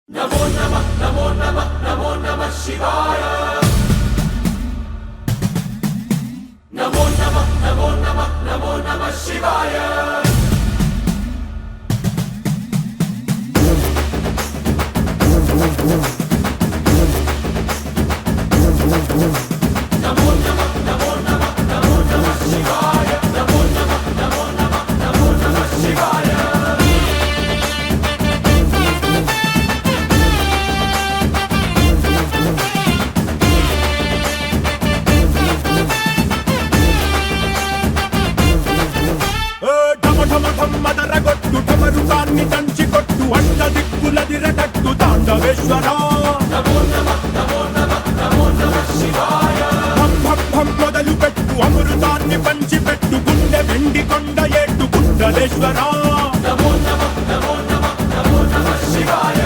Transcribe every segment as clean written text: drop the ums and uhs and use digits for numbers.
నమో నమః నమో నమః నమో నమః శివాయ నమో నమః నమో నమః నమో నమః శివాయ నమో నమః నమో నమః నమో నమః శివాయ నమో నమః నమో నమః నమో నమః శివాయ మదరగొట్టు టమరుకాన్ని దంచి కొట్టు అంట దిక్కులదిరగట్టు తాండవేశ్వర నమో నమః నమో నమః నమో నమః శివాయ భం భం భం మొదలు పెట్టు అమృతాన్ని పంచి పెట్టు గుండె వెండి కొండ ఏట్టు కుండలేశ్వర నమో నమః నమో నమః నమో నమః శివాయ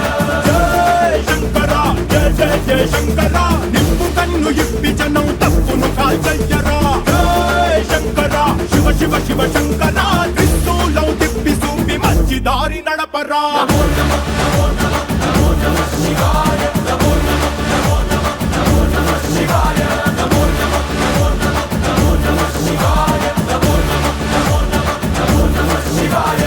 జయ శంకర జయ జయ జయ శంకర నిప్పు కన్ను ఇప్పి జనం తప్పును కాల్చయ్యరా జయ శంకర శివ శివ శివ శంకర త్రిశూలం తిప్పి చూపి మంచి దారి నడపరా నమో నమః నమో నమః నమో నమః శివాయ నమో నమః నమో నమః నమో నమః శివాయ నమో నమః నమో నమః నమో నమః శివాయ నమో నమః నమో నమః నమో నమః శివాయ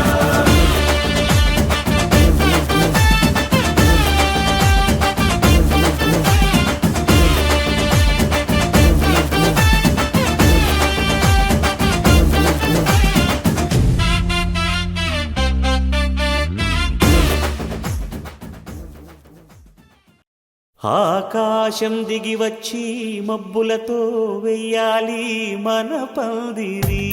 ఆకాశం దిగి వచ్చి మబ్బులతో వెయ్యాలి మన పందిరి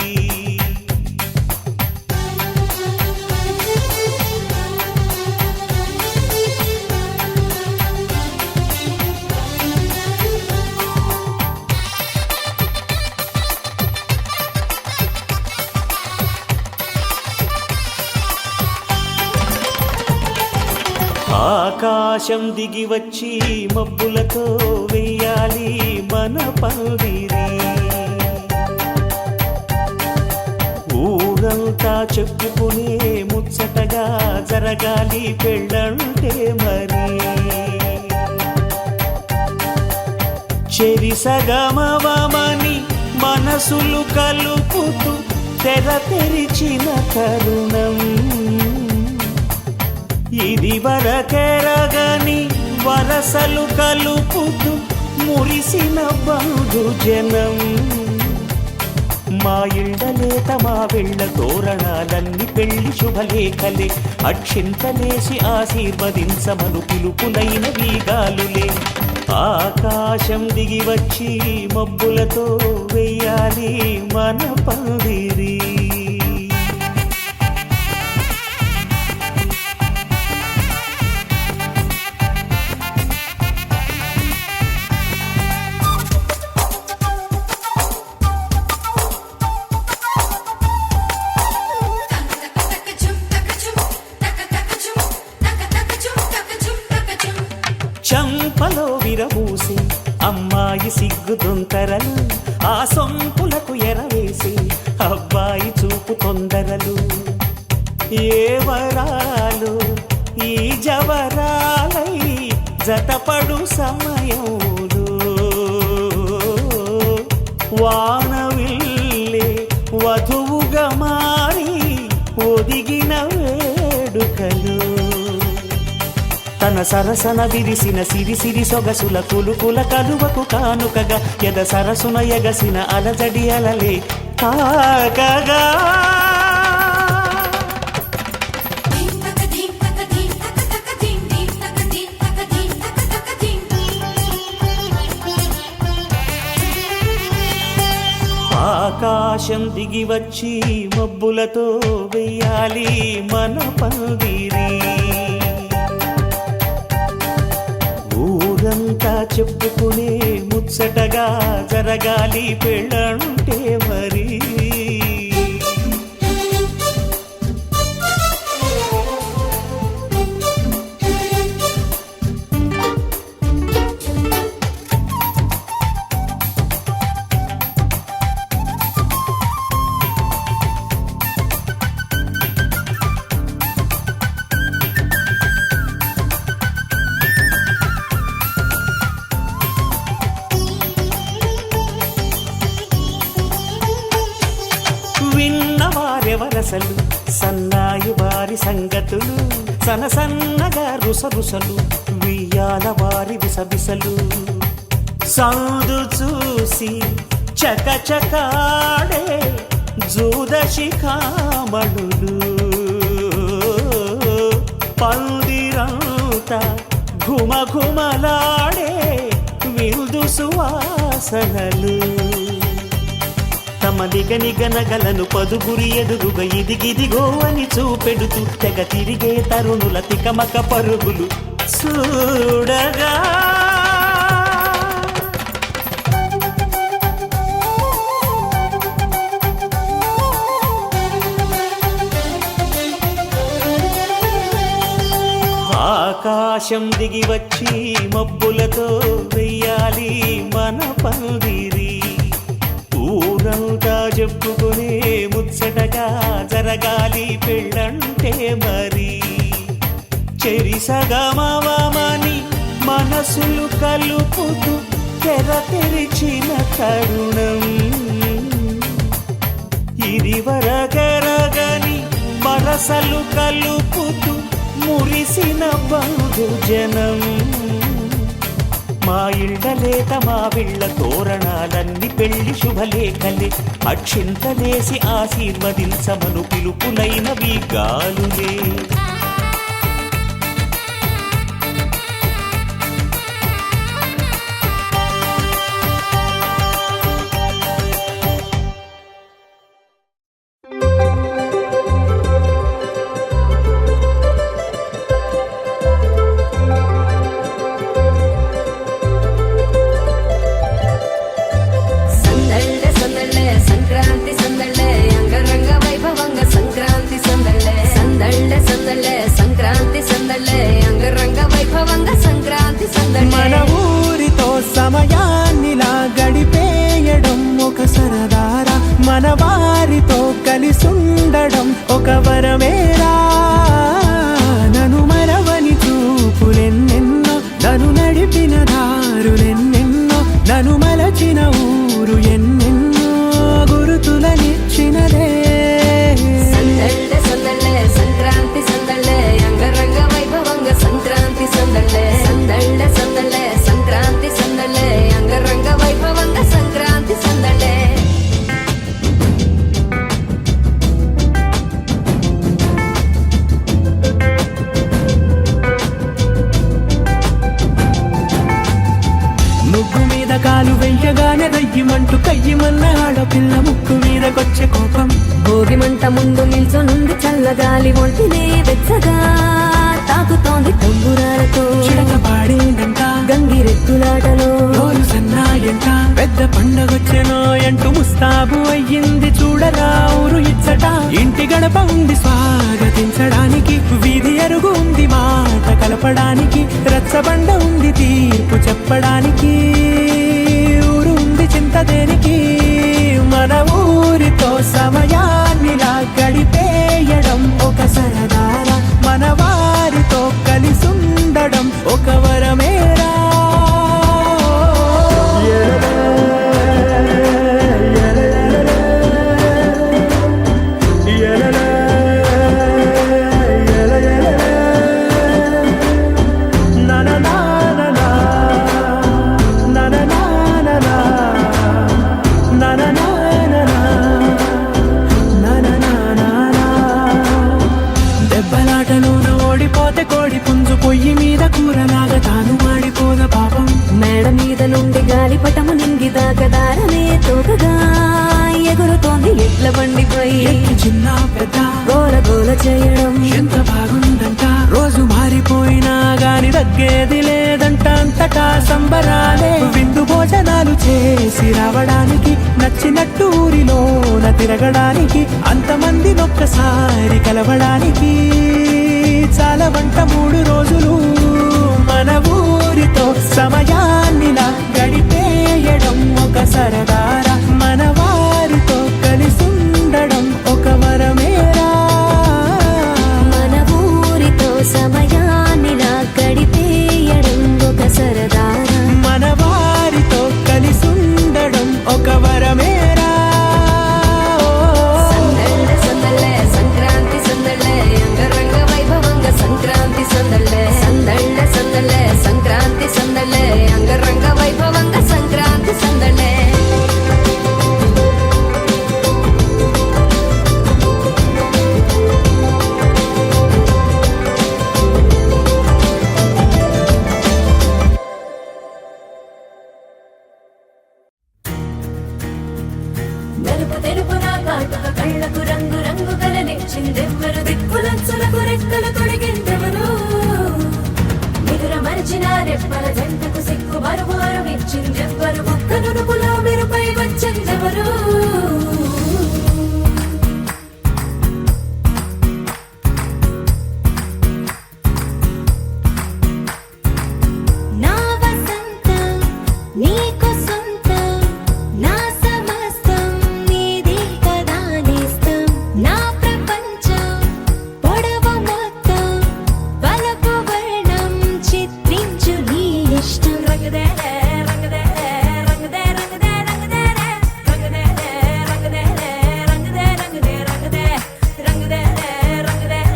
ఆకాశం దిగి వచ్చి మబ్బులతో వెయ్యాలి మన పందిరి ఊరంతా చెప్పుకునే ముచ్చటగా జరగాలి పెళ్ళంటే మరి చెరిసగమవమని మనసులు కలుపుతూ తెర తెరిచిన తరుణం ఇది వరకెరగని వరసలు కలుపుతూ మురిసిన బంధుజనం మా ఇళ్ళలేత మా వెళ్ళ తోరణాలన్నీ పెళ్లి శుభలేఖలే అక్షింతలేసి ఆశీర్వదించమను పిలుపులైన వీగాలులే ఆకాశం దిగి వచ్చి మబ్బులతో వెయ్యాలి మన పందిరి చంపలో విరబూసి అమ్మాయి సిగ్గు దొంతరలు ఆ సొంపులకు ఎరవేసి అబ్బాయి చూపు తొందరలు ఏ వరాలు ఈ జవరాలై జతపడు సమయంలో వానవిల్లే వధువుగా మారి ఒదిగిన వేడుకలు తన సరసన విరిసిన సిరిసిరి సొగసుల కులుకుల కలువకు కానుకగా ఎద సరసున ఎగసిన అలజడి అలలే కాకగా ఆకాశం దిగి వచ్చి మబ్బులతో వెయ్యాలి మన పందిరి ఊరంతా చెప్పుకునే ముచ్చటగా జరగాలి పెళ్ళంటే మరి సిసలు సన్నాయి వారి సంగతులు సనసన్నగా రుసరుసలు వియ్యాల వారి విసవిసలు సౌదు చూసి చకచకాడే జూదశిఖామణులు పందిరంతా ఘుమఘుమలాడే విందు సువాసనలు తమ నిగనిగనగలను పదుగురి ఎదురుగా ఇదిగిదిగో అని చూపెడుతూ తెగ తిరిగే తరుణుల తికమక పరుగులు చూడగా ఆకాశం దిగి వచ్చి మబ్బులతో వెయ్యాలి మన పందిరి ఊరంతా చెప్పుకునే ముచ్చటగా జరగాలి పెళ్ళంటే మరి చెరిసగమవమని మనసులు కలుపుతూ తెర తెరిచిన తరుణం ఇది వరగరగని వరసలు కలుపుతూ మురిసిన బంధుజనం మా ఇళ్ళలేత మా విళ్ళ తోరణాలన్నీ పెళ్లి శుభలేఖలే అక్షింతలేసి ఆశీర్వదించమను పిలుపులైనవి గాలులే మన ఊరితో సమయాన్నిలా గడిపేయడం ఒక సరదారా మన వారితో కలిసుండడం ఒక వరమేరా నన్ను మరవని చూపులెన్నెన్నో నన్ను నడిపిన దారులెన్నెన్నో నన్ను మలచిన ఊరు ఎన్నెన్నో గురుతులనిచ్చినదే సంక్రాంతి సందళ్ళే అంగరంగ వైభవంగ సంక్రాంతి సందళ్ళే సందళ్ళే సందళ్ళే సంక్రాంతి సందళ్ళే అంగరంగ వైభవంగ సంక్రాంతి సందళ్ళే ముగ్గు మీద కాలు వెయ్యగానే రయ్యమంటూ కయ్యమన్న ఆడపిల్ల ముక్కు మీదకొచ్చే కోపం భోగి మంట ముందు నిల్చొనుంది చల్లగాలి ఒంటినే వెచ్చగా తాకుతోంది తంబురాలతో చిడక పాడేదంట గంగిరెద్దులాటలో రోజు సన్నాయంట పెద్ద పండగొచ్చెనో అంటూ ముస్తాబు అయ్యింది చూడరా ఊరు ఇచ్చట ఇంటి గడప ఉంది స్వాగతించడానికి వీధి అరుగు ఉంది మాట కలపడానికి రచ్చబండ ఉంది తీర్పు చెప్పడానికి ఊరు ఉంది చింత దేనికి మన ఊరితో సమయాన్నిలా గడిపేయడం ఒక సరదారా మన వారితో కలిసుండడం ఒక వరమేరా దెబ్బలాటలోన ఓడిపోతే కోడి పుంజు పొయ్యి మీద కూరలాగా తాను మాడిపోద పాపం మేడ మీద నుండి గాలిపటము నింగిదాకా దారనే తోకగా ఎగురుతోంది ఎడ్ల బండిపై ఎక్కి చిన్న పెద్ద గోల గోల చేయడం ఎంత బాగుందంట రోజు మారిపోయినా గాని తగ్గేది లేదంట అంతటా సంబరాలే విందు భోజనాలు చేసి రావడానికి నచ్చినట్టు ఊరిలోన తిరగడానికి అంతమంది ఒక్కసారి కలవడానికి చాలా వంట 3 రోజులు మన ఊరితో సమయాన్నిలా గడిపేయడం ఒక సరదారా మన వారితో కలిసుండడం ఒక వరమేరా మన ఊరితో సమయాన్నిలా గడిపేయడం ఒక సరదారా మన వారితో కలిసుండడం ఒక వరమేరా సందళ్ళే సందళ్ళే నరు దిక్కులంచులకు రెక్కలు తొడిగిందెవరు నిదుర మరిచిన రెప్పల జంటకు సిక్కు మరుమారు ఇచ్చిందెవ్వరు ఒక్క నునుపులో మెరుపై వచ్చిందెవరు నా వసంతం నీకు సొంతం నా సమస్తం నీది కదా నేస్తం నా ప్రపంచం పొడవు మొత్తం వలపు వర్ణం చిత్రించు నీ ఇష్టం రంగదే రంగదే రంగదే రంగదే రంగదే రంగదే రంగదే రంగదే రంగదే రంగదే రంగదే రంగదే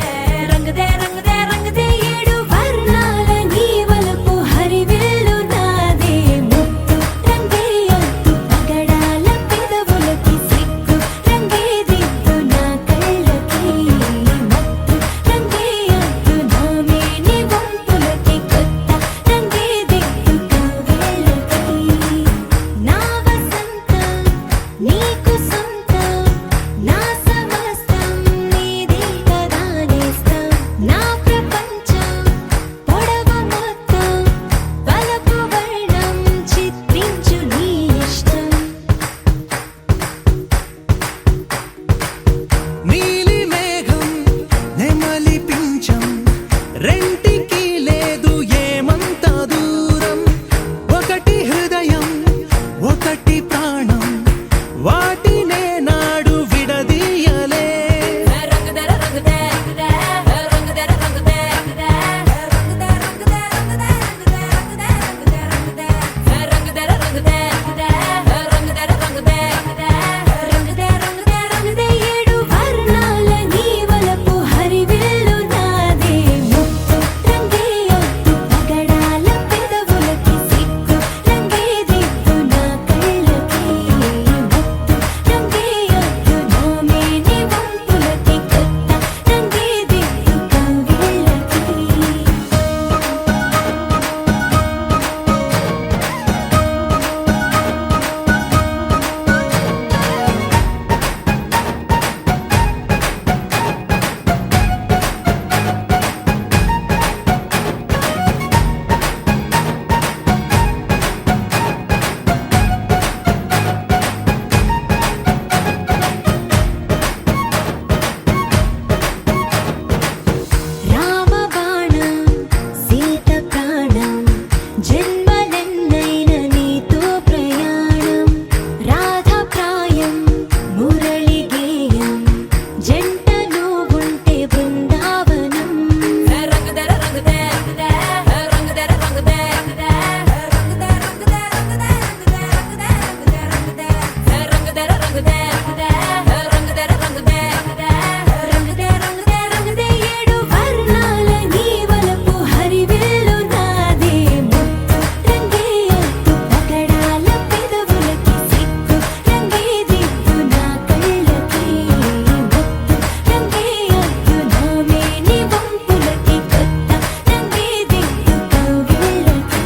రంగదే రంగదే రంగదే ఏడు వర్ణాల నీ వలపు హరివిల్లు నాదే ముత్తు రంగే ఒత్తు పగడాల పెదవులకి సిగ్గు రంగే దిద్దు నా కళ్ళకి మత్తు రంగే ఒత్తు నా మేని వంపులకి కొత్త రంగే దిద్దు కవ్వేళ్ళకి నా వసంతం నీకు సొంతం నా సమస్తం నీది కదా నేస్తం నా ప్రపంచం పొడవు మొత్తం వలపు వర్ణం చిత్రించు నీ ఇష్టం నీలి మేఘం నెమలి పించం రెంటికి లేదు ఏమంత దూరం ఒకటి హృదయం ఒకటి ప్రాణం వాటినే నాడు విడదీయలే రంగదర రంగదే రంగదే రంగదే రంగదే రంగదే రంగదే రంగదే రంగదే రంగదే రంగదే రంగదే ఏడు వర్ణాల నీ వలపు హరివిల్లు నాదే ముత్తు రంగే ఒత్తు పగడాల పెదవులకి సిగ్గు రంగే దిద్దు నా కళ్ళకి మత్తు రంగే ఒత్తు నా మేని వంపులకి కొత్త రంగే దిద్దు కవ్వేళ్ళకి రామబాణం సీత ప్రాణం జన్మలెన్నైన నీతో ప్రయాణం రాధప్రాయం మురళి గేయం జంట నువ్వుంటే బృందావనం రంగదర రంగదే రంగదర రంగదే రంగదే రంగదే రంగదే రంగదర రంగదే రంగదర రంగదే రంగదే రంగదే ఏడు వర్ణాల నీ వలపు హరివిల్లు నాదే ముత్తు రంగే ఒత్తు పగడాల పెదవులకి సిగ్గు రంగే దిద్దు నా కళ్ళకి మత్తు రంగే ఒత్తు నా మేని వంపులకి కొత్త రంగే దిద్దు కవ్వేళ్ళకి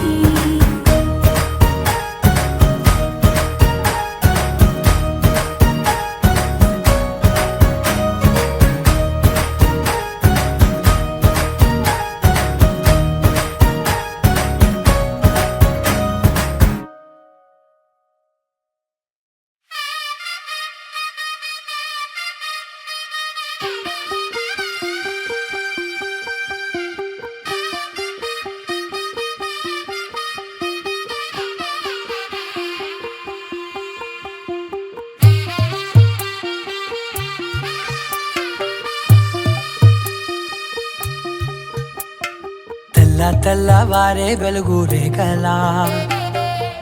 తెల్లవారే వెలుగు రేఖలా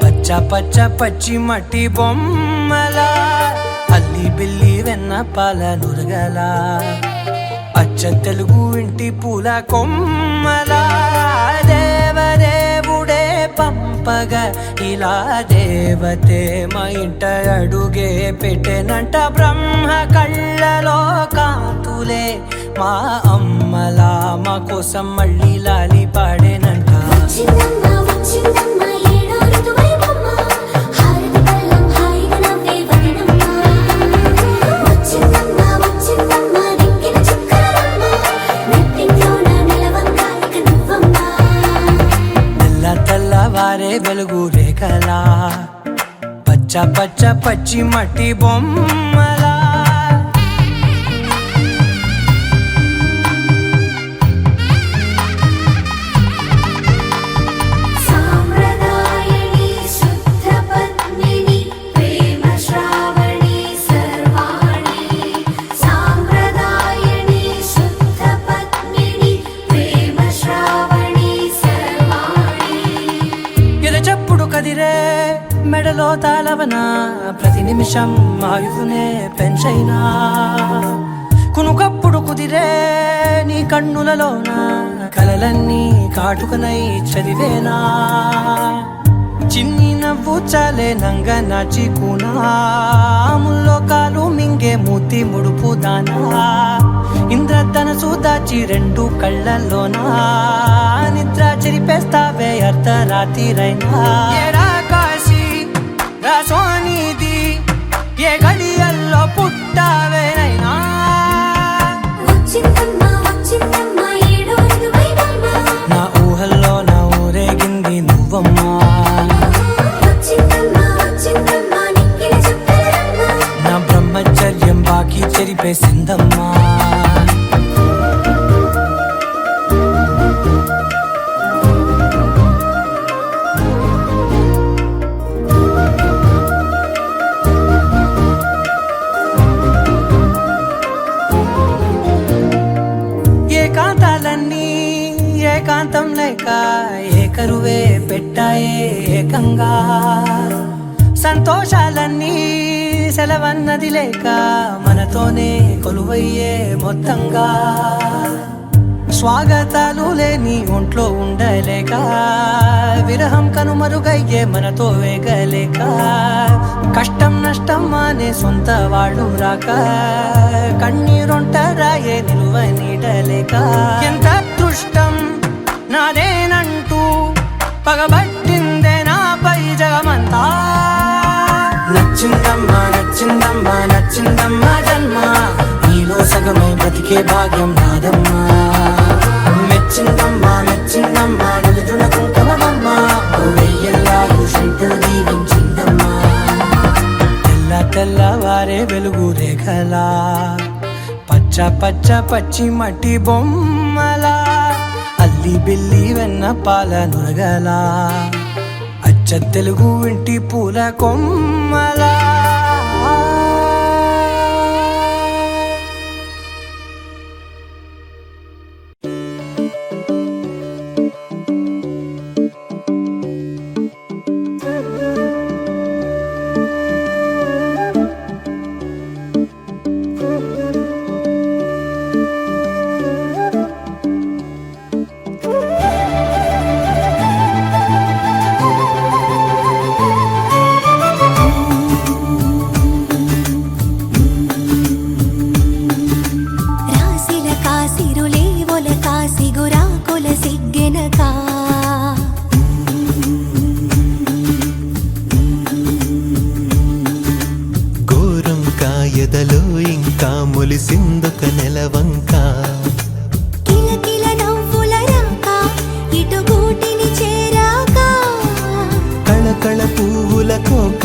పచ్చ పచ్చ పచ్చి మట్టి బొమ్మలా అల్లి బిల్లి వెన్న పాల నురగలా అచ్చ తెలుగు ఇంటి పూల కొమ్మలా దేవదేవుడే పంపగా ఇలా దేవతే మా ఇంట అడుగే పెట్టెనంట బ్రహ్మ కళ్ళలో కాంతులే మా అమ్మలా మా కోసం మళ్ళీ లాలి పాడేనంట వచ్చిందమ్మ వచ్చిందమ్మ ఏడో ఋతువైవమ్మ హారతి పళ్ళం హాయిగా నవ్వే వదినమ్మ వచ్చిందమ్మ వచ్చిందమ్మ దిక్కిన చుక్కల తెల్లవారే వెలుగు రేఖలా పచ్చ పచ్చ పచ్చి మట్టి బొమ్మలా సాంప్రదాయని శుద్ధ పద్మిని ప్రేమ శ్రావణి సర్వాణి సాంప్రదాయని శుద్ధ పద్మిని ప్రేమ శ్రావణి సర్వాణి ఎరచప్పుడు కదిరే మెడలో తాళవన ప్రతి నిమిషం ఆయువునే పెంచైనా కునుకప్పుడు కుదిరే నీ కన్నులలోన కలలన్నీ కాటుకనై చదివేనా చిన్ని నవ్వు చాలే నంగ నాచి కూనాముల్లో కాలు మింగే మూతి ముడుపు దానా ఇంద్రధనసు దాచి రెండు కళ్ళల్లోనా నిద్ర చెరిపేస్తావే అర్ధరాత్రిరైనా ఏరా కాశీ రా సోనిది ఏ గడియల్లో పుట్టావేనైనా వచ్చిందమ్మ ఏడో ఋతువైనమ్మ నా ఊహల్లో నా ఊరేగింది నువ్వమ్మా వచ్చిందమ్మ నిక్కిన చుక్కలమ్మ నా బ్రహ్మచర్యం బాకీ చెరిపేసిందమ్మా ఏకాంతాలన్నీ ఏకాంతం లేక ఏకరువే పెట్టాయే ఏకంగా సంతోషాలన్నీ సెలవన్నది లేక మనతోనే కొలువయ్యే మొత్తంగా స్వాగతాలు లేని ఒంట్లో ఉండలేక విరహం కనుమరుగయ్యే మనతో వేగలేక కష్టం నష్టం అనే సొంత వాళ్ళు రాక కన్నీరొంటరాయే నిలువ నీడలేక ఎంత అదృష్టం నాదేనంటూ పగబట్టిందే నాపై జగమంతా నచ్చిందమ్మా నచ్చిందమ్మా నచ్చిందమ్మా జన్మ నీలో సగమే బ్రతికే భాగ్యం నాదమ్మా మెచ్చిందమ్మా మెచ్చిందమ్మా నిలుచున్న కుంకుమమ్మా వెయ్యల్లాగు శంకులు దీవించిందమ్మా తెల్లవారే వెలుగు రేఖలా పచ్చ పచ్చ పచ్చి మట్టి బొమ్మలా అల్లి బిల్లి వెన్న పాల నురగలా అచ్చ తెలుగు ఇంటి పూల కొమ్మలా రాసిల కాసిరులే ఒల కాసి గురాకుల సిగ్గెనక ఘోరం కాయదలో ఇంకా మొలిసిందొక నెలవంక కిలకిల నవ్వుల రాక ఇటు గూటిని చేరాక కళకళ పువ్వుల కోక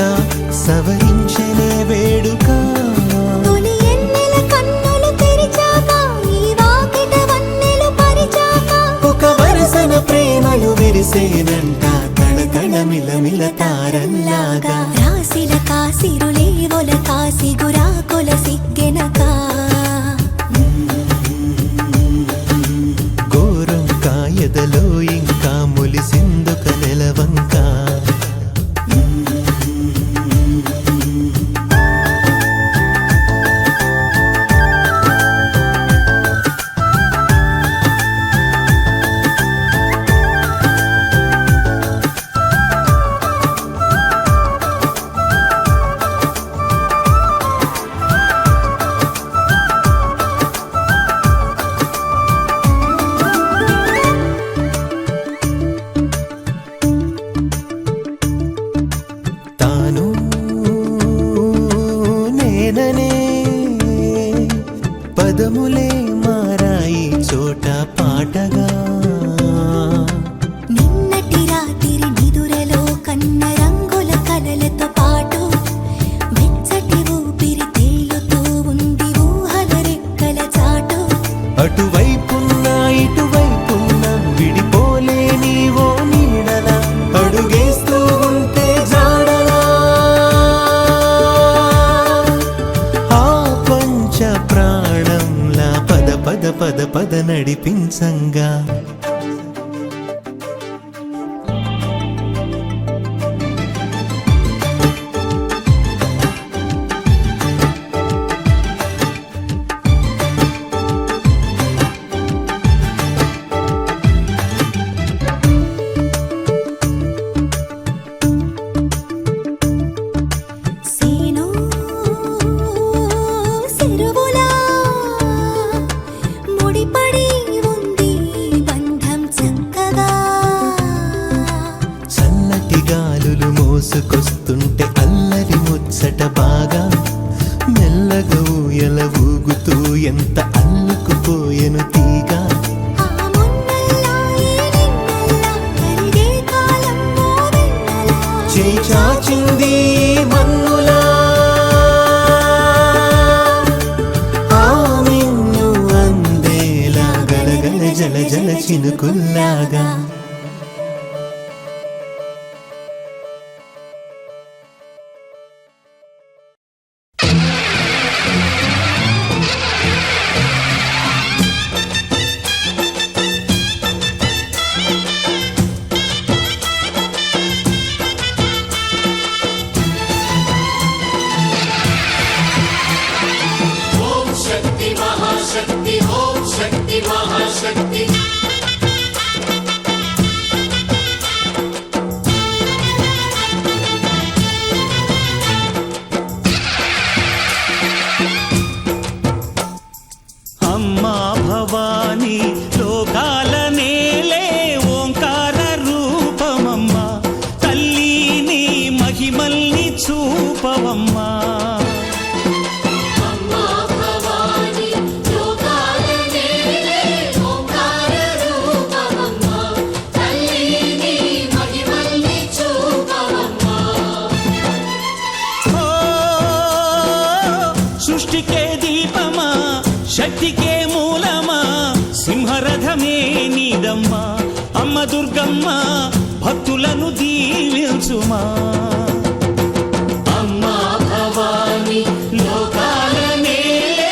సవరించనే వేడుక తొలి ఎన్నెల కన్నులు తెరిచాక ఈ వాకిట వన్నెలు పరిచాక ఒక వరసన ప్రేమలు విరిసేనంట తడతడ మిలమిల తారల్లాగా రాసిల కాసిరులే ఒల కాసి గురాకుల సిగ్గెనక ఘోరం కాయదలో ఇంకా మొలిసిందొక నెలవంక ఉన్న రంగుల కలలతో పాటు వెచ్చటి ఊపిరి తేలుతూ ఉంది ఊహల రెక్కల చాటు. అటువైపున్నా ఇటువైపున్నా విడిపోలేని ఓ నీడల అడుగేస్తూ ఉంటే జాడలా ఆ పంచ ప్రాణంలా పద పద పద పద నడిపించంగా. సేను సిరువులా ముడిపడి ఉంది బంధం చక్కగా. చల్లటి గాలులు మోసుకొస్తుంటే అల్లరి ముచ్చట బాగా మెల్లగా ఊయల ఊగుతూ ఎంత అల్లుకుపోయెను తీగా. ఆ మున్నల్లా ఈ నిన్నల్లా కరిగే కాలం ఓ వెన్నెలా. చేయి చాచింది మన్నులా ఆ మిన్ను అందేలా గలగల జల జల చినుకుల్లాగా. ఓం శక్తి మహాశక్తి ఓం శక్తి మహాశక్తి అమ్మా భవానీ లోకాల నేలే ఓంకార రూపమమ్మా తల్లి నీ మహిమల్ని చూపవమ్మా. అమ్మా భవాని లోకాల నేలే ఓంకార రూపమమ్మా తల్లి నీ మహిమల్ని చూపవమ్మా. ఓ సృష్టికే దీపమా శక్తికే మూలమా సింహరథమే నీదమ్మా అమ్మ దుర్గమ్మ భక్తులను దీవించుమా. అమ్మా భవాని లోకాల నేలే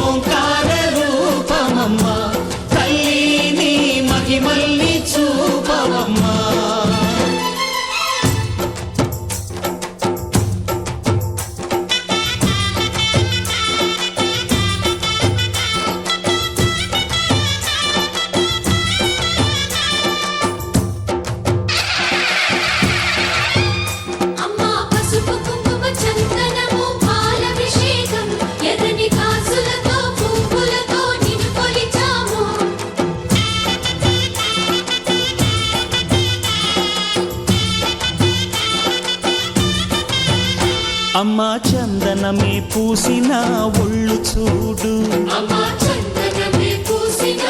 ఓంకార రూపమమ్మా తల్లి నీ మహిమల్ని చూపవమ్మా. అమ్మా పసుపు కుంకుమ చందనము పాలభిషేకం ఎర్రని కాసులతో పువ్వులతో నిన్ను కొలిచాము. అమ్మా చందనమే పూసిన ఒళ్ళు చూడు అమ్మా చందనమే పూసిన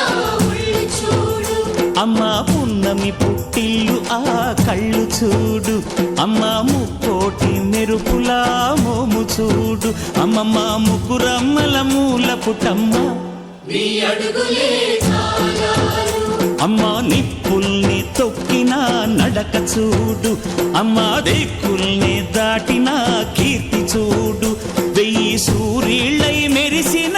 ఒళ్ళు చూడు. అమ్మా పున్నమి పుట్టిల్లు ఆ కళ్ళు చూడు అమ్మా ముక్కోటి మెరుపులా మోము చూడు అమ్మమ్మ ముగ్గురమ్మల మూల పుటమ్మ నీ అడుగులే చాలారు అమ్మా నిప్పుల్ని తొక్కిన నడక చూడు అమ్మా దిక్కుల్ని దాటిన కీర్తి చూడు వెయ్యి సూర్యుళ్ళై మెరిసిన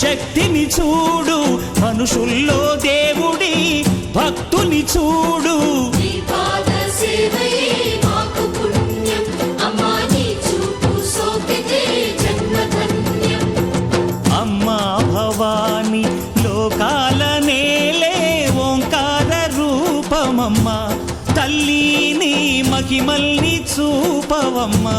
శక్తిని చూడు మనుషుల్లో దేవుడి భక్తుని చూడు నీ పాద సేవయే మాకు పుణ్యం అమ్మా నీ చూపు సోకితే జన్మధన్యం. అమ్మా భవాని లోకాల నేలే ఓంకార రూపమమ్మా తల్లి నీ మహిమల్ని చూపవమ్మా.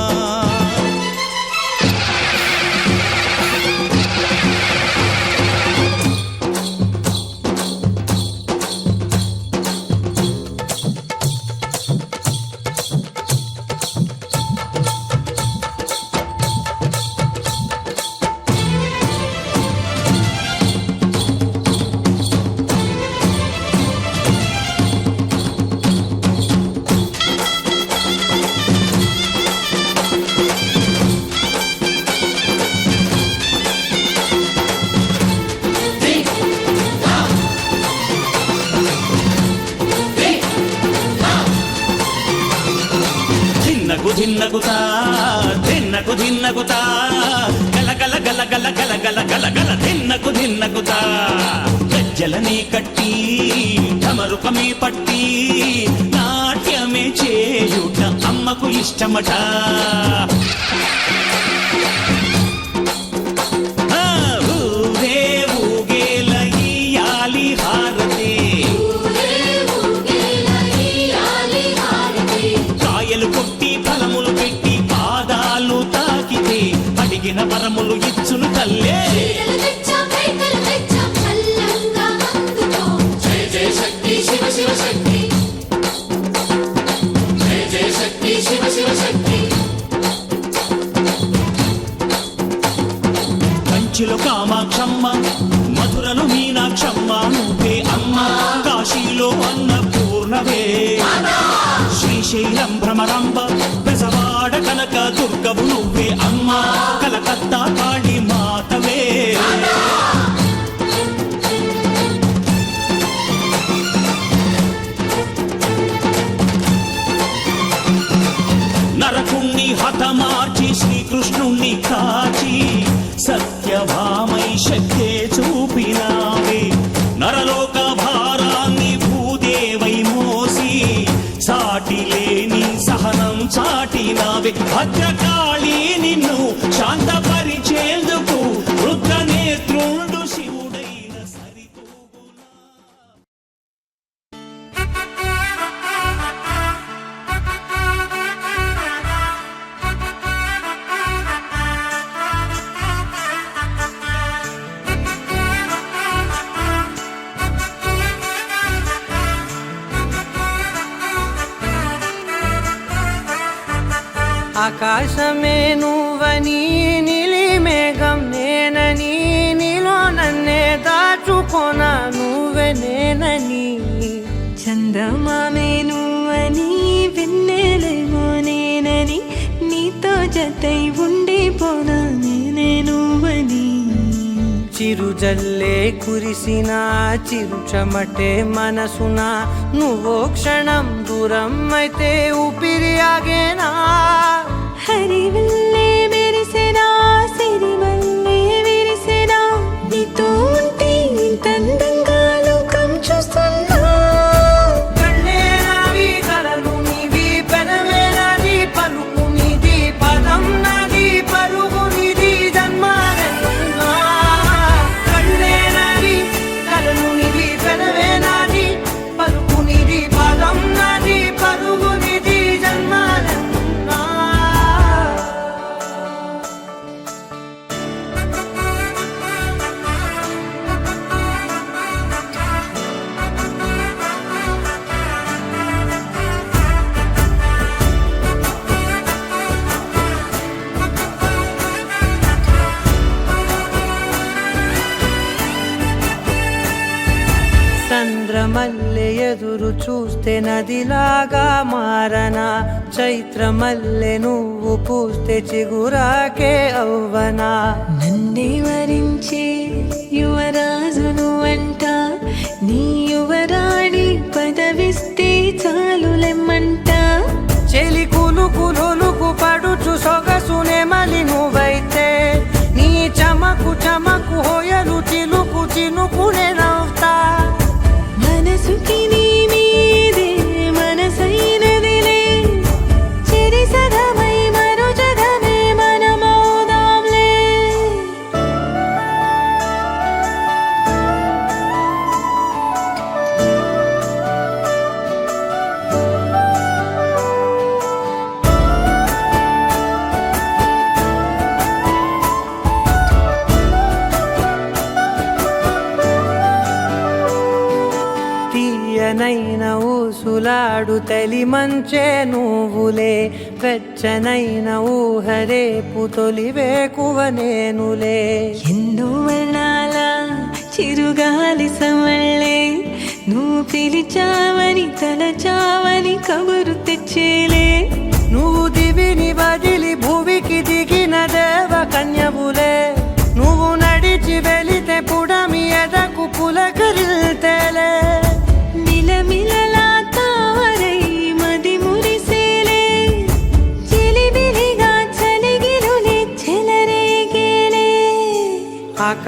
ధిన్నకుతా ధిన్నకు ధిన్నకుతా గల గల గల గల గల గల గల గల ధిన్నకు ధిన్నకుతా గజ్జలని కట్టి ఢమరుకమే పట్టి నాట్యమే చేయుట అమ్మకు ఇష్టమట ఊరే ఊగేల ఇయ్యాలి హారతి కాయలు కొట్టి ఫలములు పెట్టి పాదాలు తాకితే అడిగిన వరములు ఇచ్చును తల్లే జయ జయ శక్తి శివ శివ శక్తి జయ జయ శక్తి శివ శివ శక్తి కంచిలో కామాక్షమ్మ మధురలు మీనాక్షమ్మ నువ్వే అమ్మ కాశీలో అన్నపూర్ణవే శ్రీశైలం భ్రమరాంబ బెజవాడ కనక దుర్గవు నువ్వే అమ్మ కలకత్తా కాళీ మాతవే నరకుణ్ణి హతమార్చి శ్రీకృష్ణుణ్ణి కాచి సత్యభామై శక్తే చూపినావే నరలోక భారాన్ని భూదేవై మోసి సాటి లేని సహనం చాటినావే భద్రకాళి నిన్ను శాంతపరిచేందుకు రుద్రనేత్రుండు శివుడైన సరితూగునా ఆకాశమే నువ్వని నీలి మేఘం నేనని నీలో నన్నే దాచుకోన నువ్వే నేనని చందమామే నువ్వని వెన్నెలేమో నేనని నీతో జతై ఉండిపోనా నేనే నువ్వని చిరుజల్లే కురిసిన చిరు చెమటే మనసున నువ్వో క్షణం దూరం అయితే ఊపిరి ఆగేనా హరివల్లే మెరిసెనా సిరివల్లే విరిసెనా నీతో ఉంటే ఇంతందంగా లోకం చూస్తున్నా కళ్ళే నావి కలలు నీవి పెనవే నాది పలుకు నీది పదం నాది పరుగు నీది జన్మాలెన్నున్నా కళ్ళే నావి కలలు నీవి పెనవే నాది పలుకు నీది పదం నాది పరుగు నీది జన్మాలెన్నున్నా చంద్రమల్లె ఎదురు చూస్తే నదిలాగా మారనా చైత్రమల్లె నువ్వు పూస్తే చిగురాకే అవ్వనా నన్నే వరించే యువరాజును అంట నీ యువరాణి పదవిస్తే చాలులెమ్మంట చెలి కులుకు పడుచు సొగసునే మలి నువ్వైతే నీ చమకు చమకు హోయలు చిలుకు చినుకునే నవ్వుతా మనసుకి నీ మీదే మనసైనదిలే చెరి సగమై మరో జగమే మనమౌదాంలే తీయనైన ఊసులాడు తలి మంచే నువ్వులే వెచ్చనైన ఊహరేపు తొలి వేకువ నేనులే ఎన్నో వర్ణాల చిరుగాలి సమళ్ళే నువ్వు పిలిచావని తలచావని కబురు తెచ్చేలే నువ్వు దివిని వదిలి భూమికి దిగిన దేవ కన్యవులే నువ్వు నడిచి వెళితే పుడమి ఎదకు పులకరిల్తేలే మిలమిలలా తారై మది మురిసేలే చెలి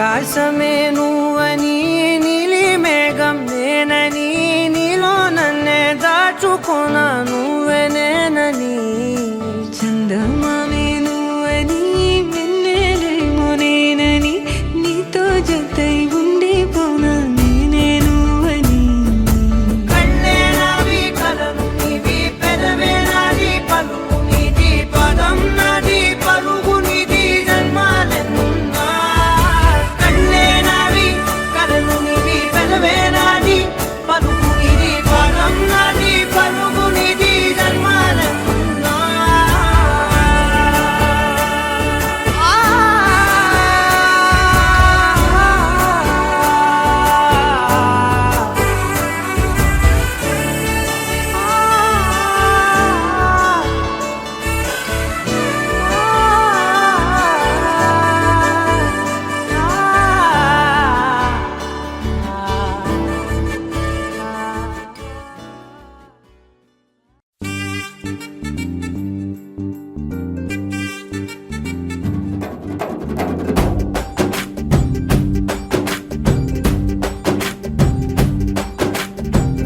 ఆకాశమే నువ్వని నీలి మేఘం నేనని నీలో నన్నే దాచుకున్నా నువ్వే నేనని చందమామే నువ్వని వెన్నెలేమో నేనని నీతో జతై ఉండిపోనా నేనే నువ్వని కళ్ళే నావి కలలు నీవి పెదవే నాది పలుకు నీది పదం నాది పలుగు నీది జన్మాలెన్నున్నా కళ్ళే నావి కలలు నీవి పెదవే నాది పలుకు నీది పదం నాది పలుగు నీది జన్మాలెన్నున్నా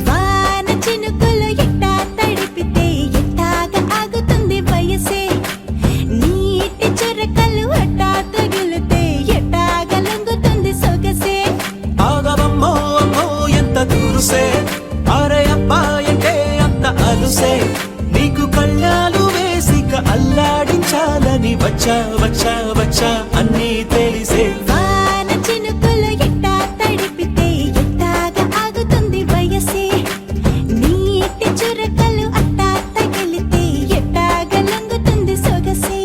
వాన చినుకులు ఎట్టా తడిపితే ఎట్టాగా ఆగుతుంది వయసే నీటి చురకలు అట్టా తగిలితే ఎట్టాగా లొంగుతుంది సొగసే ఆగవమ్మో అమ్మో ఎంత దూరుసే అరే అబ్బాయంటే అంత అలుసే నీకు కళ్ళాలు వేసిక అల్లాడించాలని వచ్చా వచ్చా వచ్చా అన్నీ తెలిసే వాన చినుకులు ఎట్టా తడిపితే ఎట్టాగా ఆగుతుంది వయసే నీటి చురకలు అట్టా తగిలితే ఎట్టాగా లొంగుతుంది సొగసే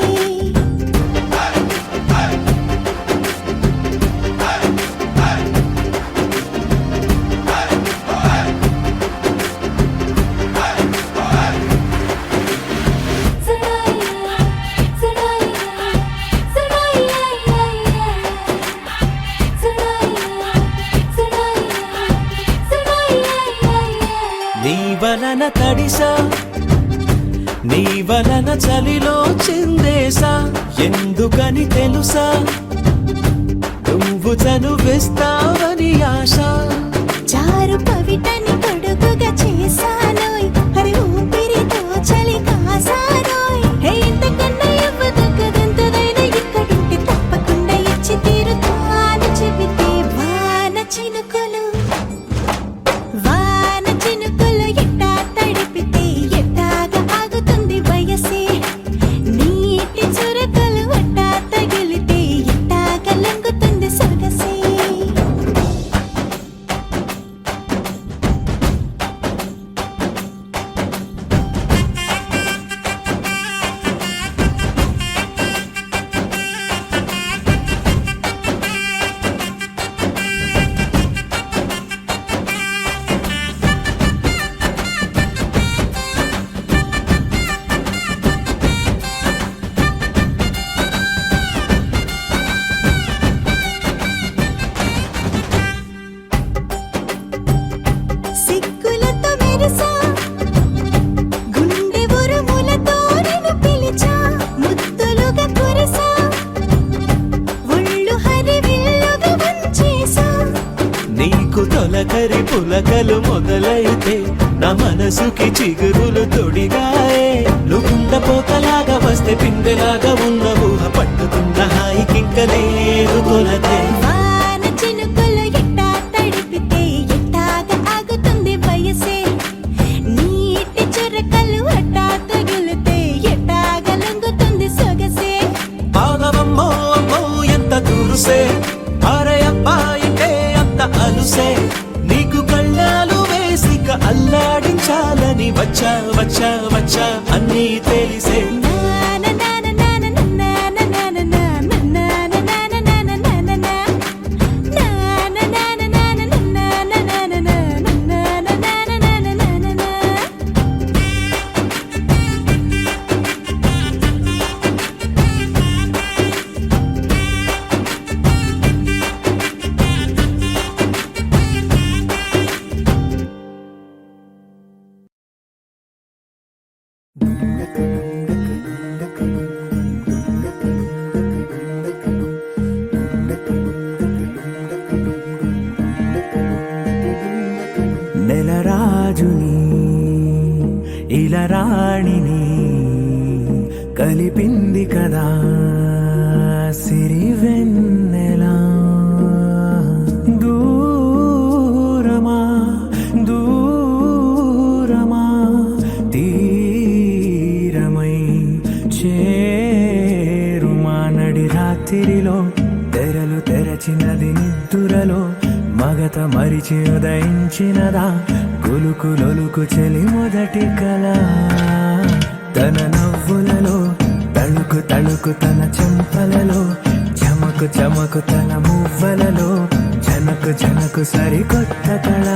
నీ వలన తడిసా నీ వలన చలిలో చిందేసా ఎందుకని తెలుసా నువ్వు చనువిస్తావని ఆశ చారు పవిటని పొడుగుగా చేశానోయ్ హరి ఊపిరితో చలి కాసానోయ్ హే ఇంతకన్నా ఇవ్వదు కదంతదైనా ఇక్కడుంటే తప్పకుండా ఇచ్చి తీరుతాను చెబితే వాన చినుకులు ఎట్టా తడిపితే ఎట్టాగా ఆగుతుంది వయసే నీటి చురకలు అట్టా తగిలితే ఎట్టాగా లొంగుతుంది సొగసే సిక్కులతో మెరిసా గుండె ఉరుములతో నిన్ను పిలిచా ముద్దులుగా కురిసా ఒళ్ళు హరివిల్లుగా వంచేసా నీకు తొలకరి పులకలు మొదలైతే నా మనసుకి చిగురులు తొడిగాయే నువ్వుండ పోతలాగా వస్తే పిందెలాగా ఉన్న ఊహ పట్టుకున్న హాయికింక లేదు కొలతే వాన చినుకులు ఎట్టా తడిపితే ఎట్టాగా ఆగుతుంది వయసే నీటి చురకలు అట్టా తగిలితే ఎట్టాగా లొంగుతుంది సొగసే ఆగవమ్మో అమ్మో ఎంత దూరుసే అరే అబ్బాయితే అంత అలుసే నీకు కళ్ళాలు వేసిక అల్లాడించాలని వచ్చా వచ్చా వచ్చా అన్నీ తెలిసే ఇలా రాణిని కలిపింది కదా సిరివెన్నెలా దూరమా దూరమా తీరమై చేరుమా నడి రాత్రిలో తెరలు తెరచినది నిద్దురలో మగత మరిచి ఉదయించినదా కులుకులొలుకు చెలి మొదటి కళ తన నవ్వులలో తళుకు తళుకు తన చెంపలలో చమకు చమకు తన మువ్వలలో జనకు జనకు సరికొత్త కళ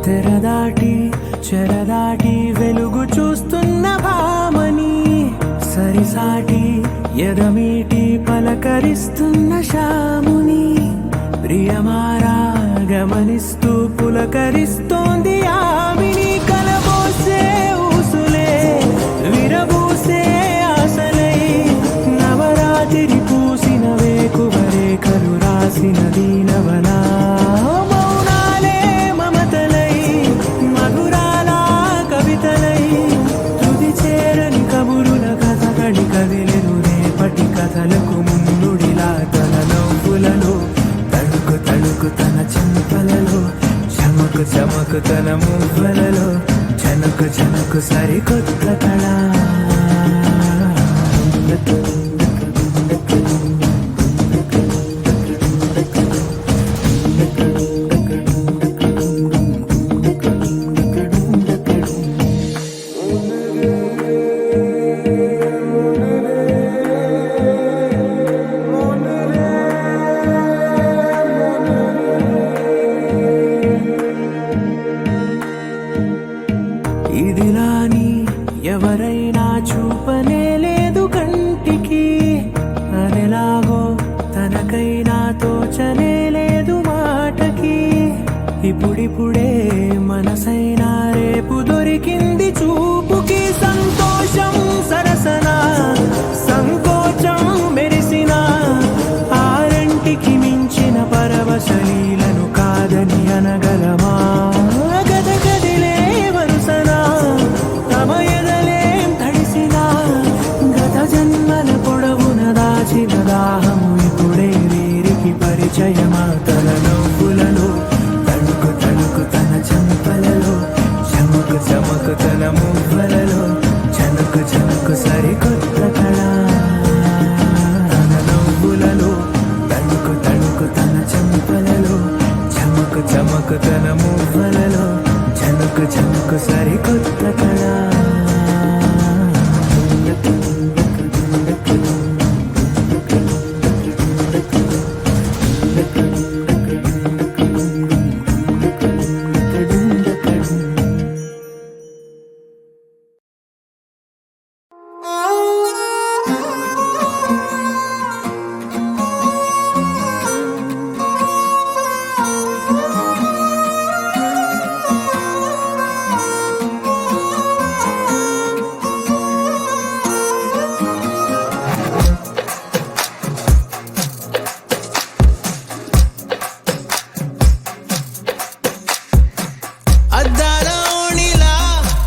తెరదాటి చెరదాటి వెలుగు చూస్తున్న భామని సరిసాటి ఎదమీటి పలకరిస్తున్న శాముని ప్రియమారా గమనిస్తూ పులకరిస్తోంది ఆమిని కలబోసే ఊసులే విరబూసే ఆశలై నవరాత్రి పూసిన వేకువరే కలు రాసిన దీనవనా కథలకు ముందుడిలా తన నవ్వులలో తడుకు తడుకు తన చెంపలలో చమకు చమకు తన మువ్వలలో జనకు జనకు సరికొత్త కళ ఇదిలాని ఎవరైనా చూపనే లేదు కంటికి అదెలాగో తనకైనా తోచనే లేదు మాటకి ఇప్పుడిప్పుడే మనసైనా రేపు దొరికింది చూపుకి సంతోషం సరసన సంకోచం మెరిసిన ఆరంటికి మించిన పరవశలీలను కాదని అనగలమా దాహము ఇప్పుడే వీరికి పరిచయమా తన నవ్వులలో తణుకు తణుకు తన చెంపలలో చమకు చమకు తన మువ్వలలో జనకు జనకు సరికొత్త కళ తన నవ్వులలో తణుకు తణుకు తన చెంపలలో చమకు చమకు తన మువ్వలలో జనకు జనకు సరికొత్త కళ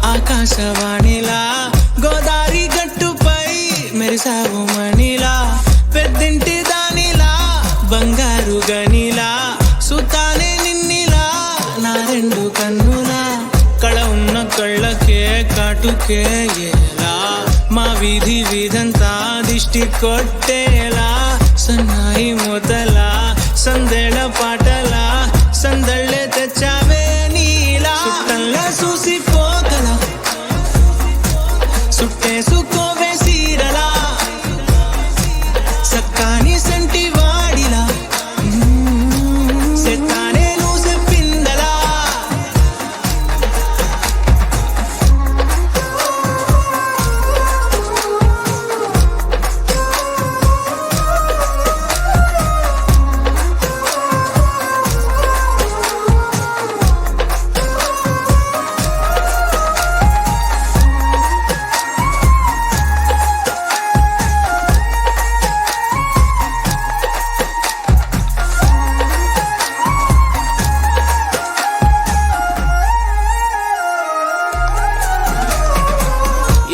ఆకాశవాణిలా గోదారి గట్టుపై మెరిసావు మణిలా పెద్దింటి దానిలా బంగారు గనిలా సుతానే నిన్నిలా నా రెండు కన్నులా కళ ఉన్న కళ్ళకే కాటుకే ఎలా మా వీధి వీధంతా దిష్టి కొట్టేలా సన్నాయి మూతలా సందేళ పాటలా సందళ్ళే తెచ్చావే నీలా చుట్టంలా చూసిపోగల సుట్టేసుకోవే సీరలా సక్కాని సంటి వాడిలా సెత్తానే నువ్వు చెప్పిందలా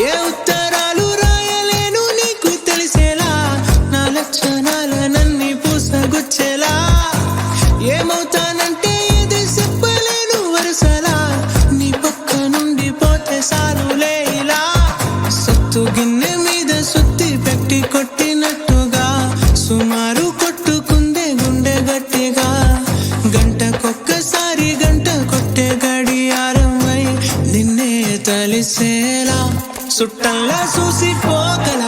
ఏ ఉత్తరాలు రాయలేను నీకు తెలిసేలా నా లక్షణాలనన్నీ పూసగుచ్చేలా ఏమవుతానంటే ఇది చెప్పలేను వరుసలా నీ పక్క నుండి పోతే సారులే ఇలా సత్తు గిన్నె మీద సుత్తి పెట్టి కొట్టినట్టుగా సుమారు కొట్టుకుందే గుండె గట్టిగా గంటకొక్కసారి గంట కొట్టే గడియారమై నిన్నే తలిసేలా సుట్టల్లా చూసిపోగల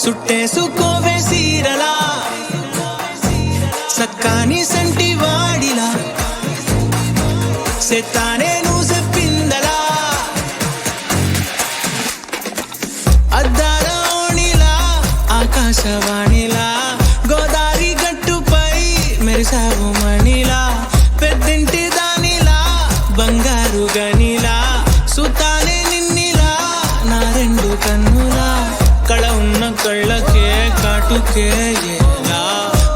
సుట్టేసుకోవే సీరలా సక్కాని సంటి వాడిలా సెత్తానే నువ్వు చెప్పిందలా అద్దాల ఓణిలా ఆకాశవాణిలా గోదారి గట్టుపై మెరిసావు మణిలా పెద్దింటి దానిలా బంగారు గనిలా సుతానే నిన్నిలా నా రెండు కన్నులా కళ ఉన్న కళ్ళకే కాటుకే ఎలా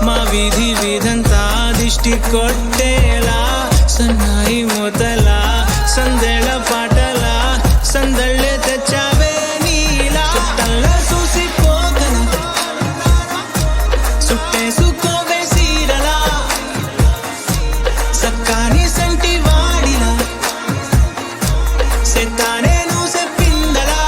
మా వీధి వీధంతా దిష్టి కొట్టేలా సన్నాయి మొదలా సందేళ పాటలా సందళ్ళే తెచ్చావే నీలా చుట్టల్లా చూసిపోగల సుట్టేసుకోవే సీరలా సక్కాని సంటి వాడిలా సెత్తానే నువ్వు చెప్పిందలా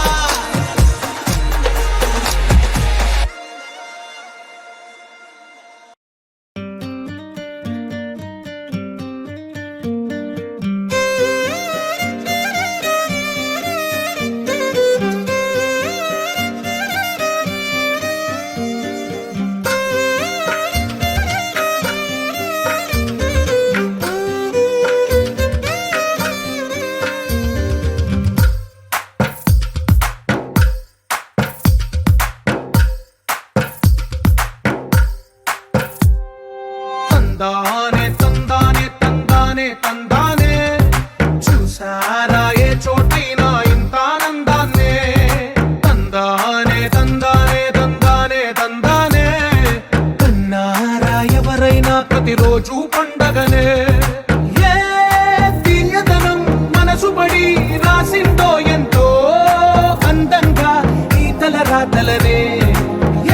తందానే తందానే తందానే తందానే చూసారా ఏ చోటైనా ఇంత ఆనందాన్నే తందానే తందానే తందానే తందానే కన్నారా ఎవరైనా ప్రతిరోజు పండగనే ఏ తీయదనం మనసు పడి రాసిందో ఎంతో అందంగా ఈ తలరాతలనే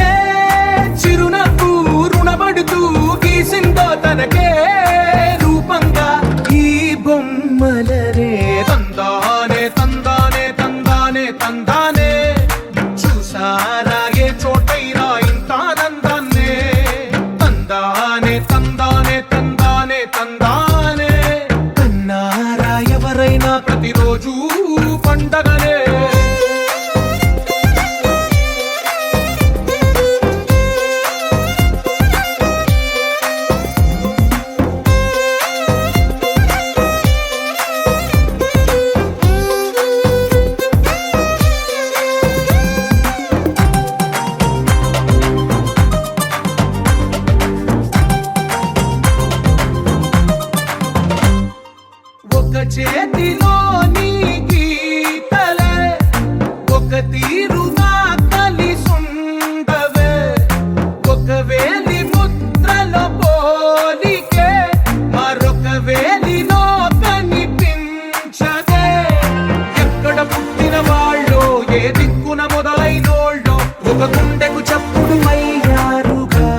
ఏ చిరునవ్వు రుణపడుతూ గీసిందో తనకే రూపంగా ఈ బొమ్మలనే తందానే తందానే తందానే తందానే చూసారా ఏ చోటైనా ఇంత ఆనందాన్నే తందానే తందానే తందానే తందానే కన్నారా ఎవరైనా ప్రతిరోజు పండగనే ఒక చేతిలో నీ గీతలే ఒక తీరుగా కలిసుండవే ఒక వేలి ముద్రలో పోలికే మరొక వేలిలో కనిపించదే ఎక్కడ పుట్టిన వాళ్ళో ఏ దిక్కున మొదలైనోళ్ళో ఒక గుండెకు చప్పుడు అయ్యారుగా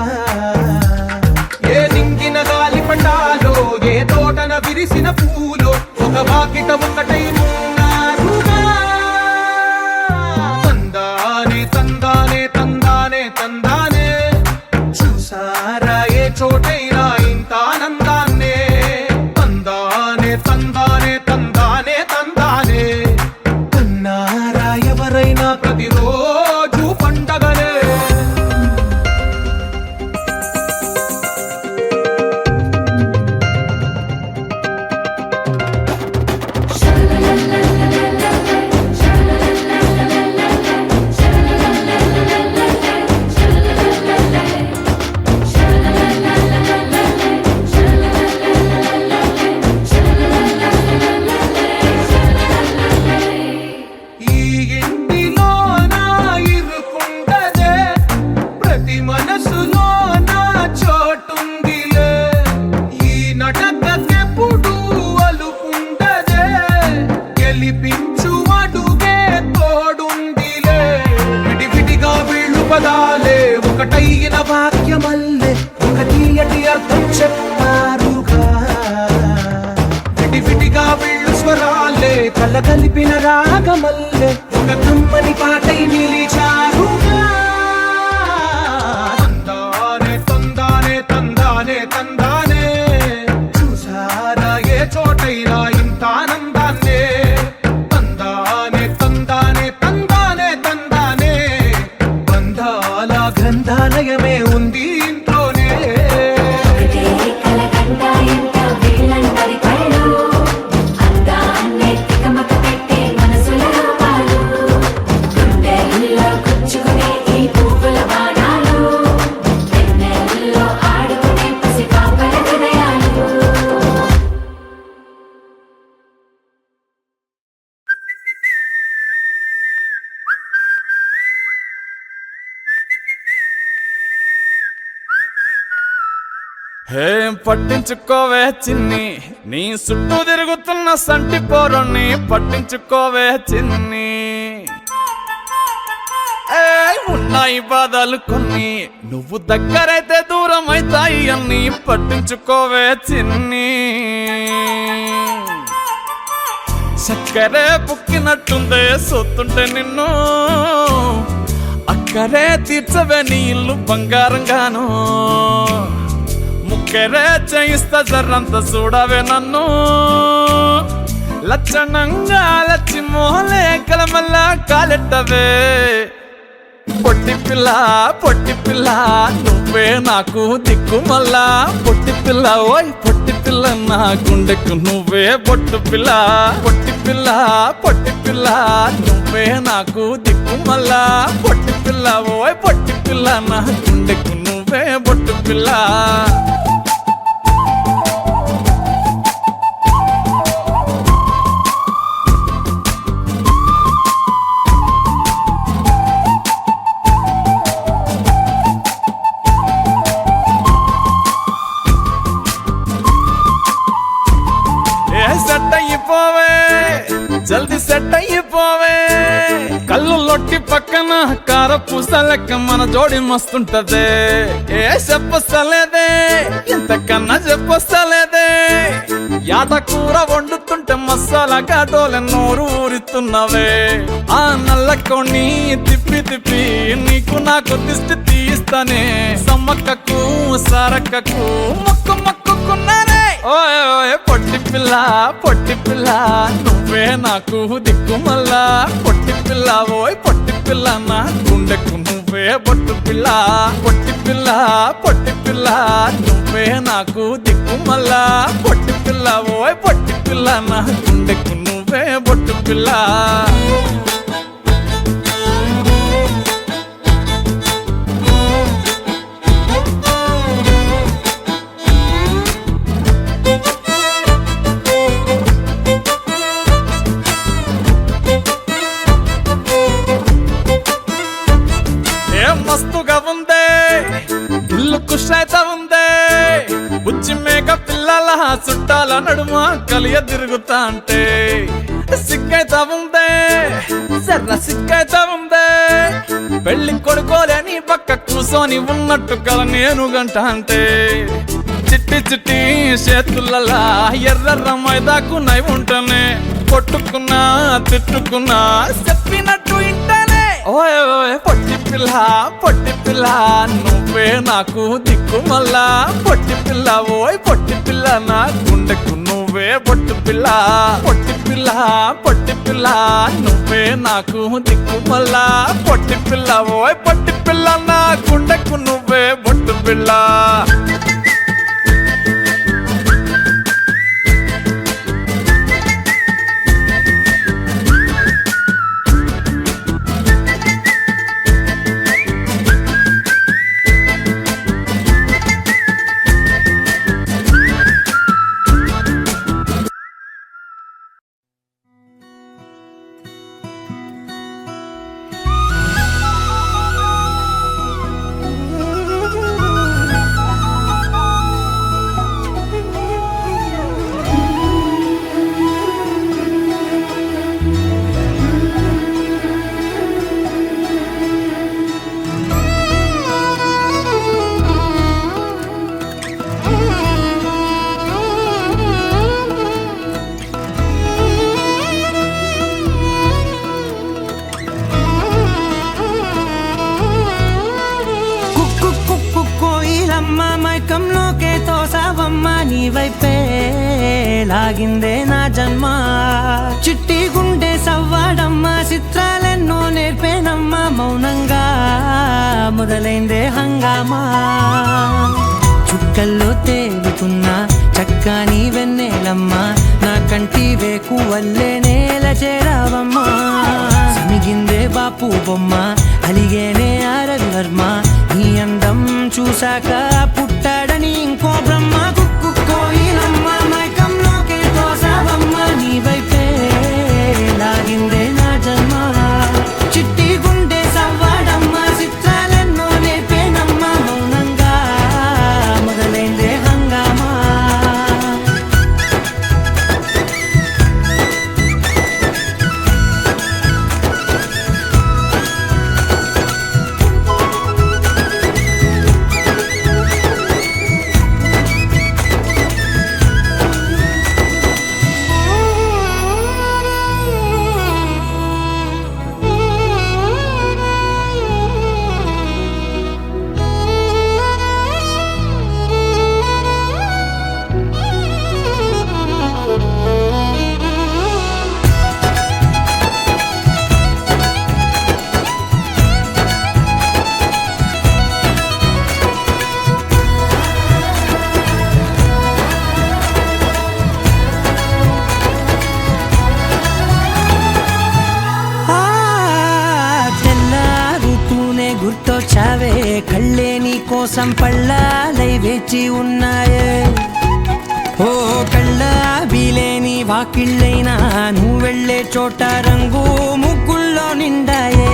ఏ దింగిన గాలి పటాలో ఏ తోటన విరిసిన పూలో ఒక వాకిట ఒకటై ఉన్నారుగా ఒకటైన వాక్యమల్లే ఒక తీయటి అర్థం చెప్పారుగా విడివిడిగా వీళ్ళు స్వరాలే కల కలిపిన రాగమల్లే ఒక కమ్మని పాటై నిలిచారుగా తందానే తందానే తందానే తందానే చూసారా ఏ చోటైనా ఇంత ఆనందాన్నే తందానే తందానే తందానే తందానే బంధాల గంధాలయమే ఉంది ఇంట్లోనే ఒకటే కలకంట ఎంత వీళ్ళందరి కళ్ళు అందాన్నే తికమక పెట్టే మనసుల రూపాలు గుండెల్లో గుచ్చుకునే ఈ పువ్వుల బాణాలు వెన్నెల్లో ఆడుకునే పసిపాపల హృదయాలు ఏం పట్టించుకోవే చిన్ని నీ చుట్టూ తిరుగుతున్న సంటి పోరుణ్ణి పట్టించుకోవే చిన్ని ఉన్నాయి బాధలు కొన్ని నువ్వు దగ్గరైతే దూరం అవుతాయి అన్ని పట్టించుకోవే చిన్ని చక్కరే పుక్కినట్టుందే సొత్తుంటే నిన్ను అక్కరే తీర్చవే నీ ఇల్లు బంగారంగాను ముక్కరే చేయిస్తా జర్రంత చూడవే నన్ను లచ్చణంగా లచ్చి మోహలే కలమల్ల కాలెట్టవే పొట్టి పిల్ల నువ్వే నాకు దిక్కు మళ్ళా పొట్టి పిల్ల ఓయ్ పొట్టి పిల్ల నా గుండెకు నువ్వే పొట్టు పిల్ల పొట్టి పిల్ల నువ్వే నాకు దిక్కు మళ్ళా పొట్టి పిల్ల ఓయ్ పొట్టి పిల్ల నా గుండెకు నువ్వే పొట్టు పిల్ల సెట్ అయిపోవే జల్దీ సెట్ అయిపోవే కళ్ళు లొట్టి పక్కన కార పూసలెక్క మన జోడి మస్తుంటదే ఏ చెప్పలేదే ఇంతకన్నా చెప్పలేదే యాట కూర వండుతుంటే మసాలా కాటోలే నోరు ఊరిస్తున్నవే ఆ నల్లకొని తిప్పి తిప్పి నీకు నాకు దిష్టి తీస్తానే సమ్మక్కకు సారక్కకు మొక్కు మొక్కుకున్నానే ఓయ్ ఓయ్ పొట్టి పిల్ల నువ్వే నాకు దిక్కు మళ్ళా పొట్టి పిల్ల ఓయ్ పొట్టి పిల్ల నా గుండెకు నువ్వే బొట్టు పిల్ల పొట్టి పిల్ల నువ్వే నాకు దిక్కు మళ్ళా పొట్టి పిల్ల ఓయ్ పొట్టి పిల్ల నా గుండెకు నువ్వే బొట్టు పిల్ల మస్తుగా ఉందే ఇల్లు కుషైతా ఉందే బుచ్చి మేక పిల్లల చుట్టాల నడుమ కలియ తిరుగుతా అంటే సిగ్గైతా ఉందే సర్ర సిగ్గైతా ఉందే పెళ్లి కొడుకోలేని పక్క కూసోని ఉన్నట్టు కల నేను గంట అంటే చిట్టి చిట్టి చేతులలా ఎర్ర మైదాకు నై ఉంటనే కొట్టుకున్నా తిట్టుకున్నా చెప్పినట్టు ఇంటనే ఓయ్ ఓయ్ పొట్టి పిల్ల నువ్వే నాకు దిక్కు మళ్ళా పొట్టి పిల్ల ఓయ్ పొట్టి పిల్ల నా గుండెకు నువ్వే పొట్టు పిల్ల పొట్టి పిల్ల నువ్వే నాకు దిక్కు మళ్ళా పొట్టి పిల్ల ఓయ్ పొట్టి పిల్ల నా గుండెకు నువ్వే పొట్టు పిల్ల నీ వైపే లాగిందే నా జన్మ చిట్టి గుండె సవ్వాడమ్మా చిత్రాలెన్నో నేర్పేనమ్మా మౌనంగా మొదలైందే హంగామా చుక్కల్లో తేలుతున్నా చక్కని వెన్నెలమ్మా నా కంటి వేకువల్లే నేల చేరావమ్మా సమిగిందే బాపు బొమ్మ అలిగేనే ఆరవి వర్మ నీ అందం చూశాక పుట్టాడని ఇంకో బ్రహ్మ కుక్కు కోయిలమ్మ మైకంలోకే తోసావమ్మ నీ వైపే లాగిందే నా జన్మ చిట్టి గుండె సవ్వాడమ్మ చిత్రాలెన్నో నేర్పేనమ్మ మౌనంగా మొదలైందే హంగామా గుర్తొచ్చావే కళ్ళే నీ కోసం పళ్ళాలై వేచి ఉన్నాయే ఓ కళ్ళ బీలేని వాకిళ్ళైనా నువ్వు వెళ్ళే చోట రంగు ముగ్గుల్లో నిండాయే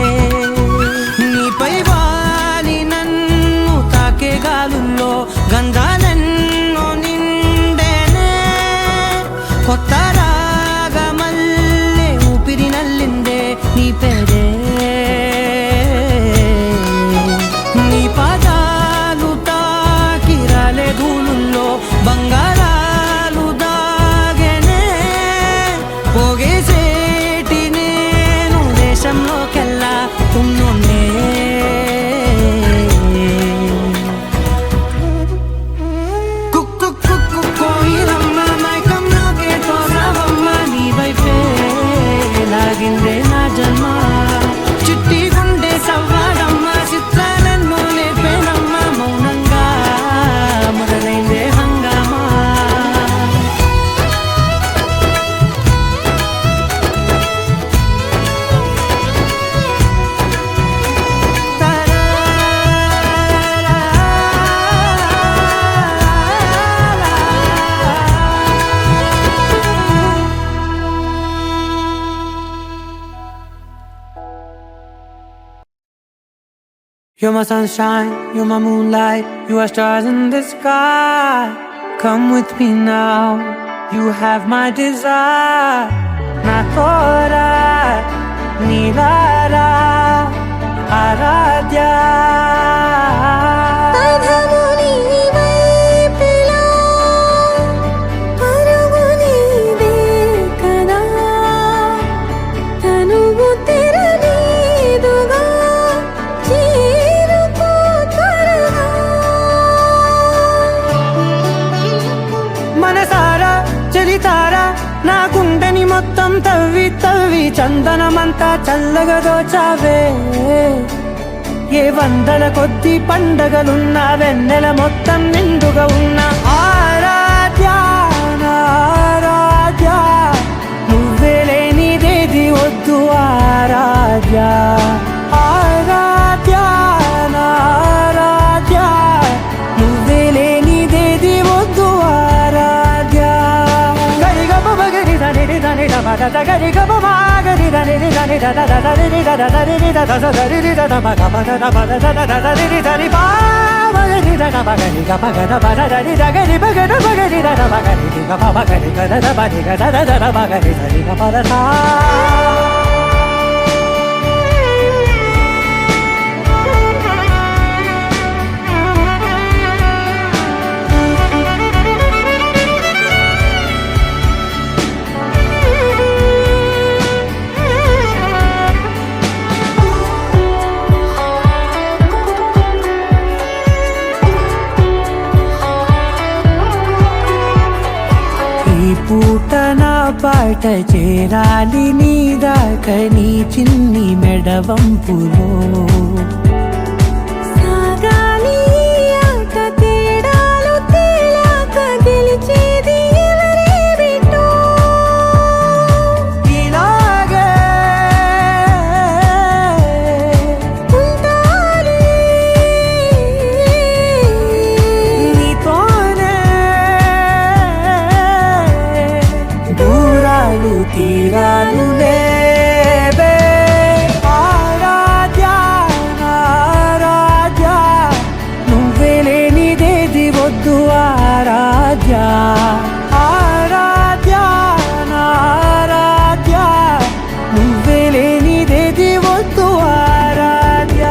నీపై వాలి నన్ను తాకే గాలుల్లో గంధాలెన్నో నిండేనే కొత్త రాగమల్లే ఊపిరి నల్లిందే నీ పేరే పాదాలు తాకి రాలే ధూళుల్లో బంగారాలు దాగనే పోగేసేటి నేను దేశంలోకెల్లా ఉన్నోనే కుక్కు కుక్కు కోయిలమ్మ మైకంలోకే తోసావమ్మ నీ వైపే లాగిందే నా జన్మ చిట్టి గుండె సవ్వాడమ్మ చిత్రాలెన్నో నేర్పేనమ్మ మౌనంగా మొదలైందే హంగామా You're my sunshine, you're my moonlight, you are stars in the sky. Come with me now, you have my desire. Na tora, nilara, aradhya. నా గుండెని మొత్తం తవ్వి తవ్వి చందనమంతా చల్లగా దోచావే ఏ వందల కొద్ది పండగలున్నా వెన్నెల మొత్తం నిండుగా ఉన్న ఆరాధ్య ఆరాధ్య నువ్వే లేనిదేది వద్దు ఆరాధ్య ఆరాధ్య ఆరాధ్య నువ్వే లేనిదేది వద్దు ఆరాధ్య గరి గమ గరి దని దని ద ద ద రి ద ద ద రి ద ద ద రి ద ద మ గ మ ద ద మ ద ద ద ద రి ద రి పా మ రి ద ద మ గ రి గ మ గ ద మ ద ద రి ద గ రి మ గ ద మ గ రి ద ద మ గ రి గ మ మ గ రి గ ద ద మ రి గ ద ద ద మ గ రి ద రి గ మ ద ద బాట చేరాలి నీ దాకా నీ చిన్ని మెడవంపులో సాగాలి ఆట తేడాలు తేలాక గెలిచేది ఎవరేమిటో ఇలాగే ఉంటాలి నీతోనే దూరాలు తీరాలు లేవే ఆరాధ్య ఆరాధ్య నువ్వే లేనిదేది వద్దు ఆరాధ్య ఆరాధ్య ఆరాధ్య నువ్వే లేనిదేది వద్దు ఆరాధ్య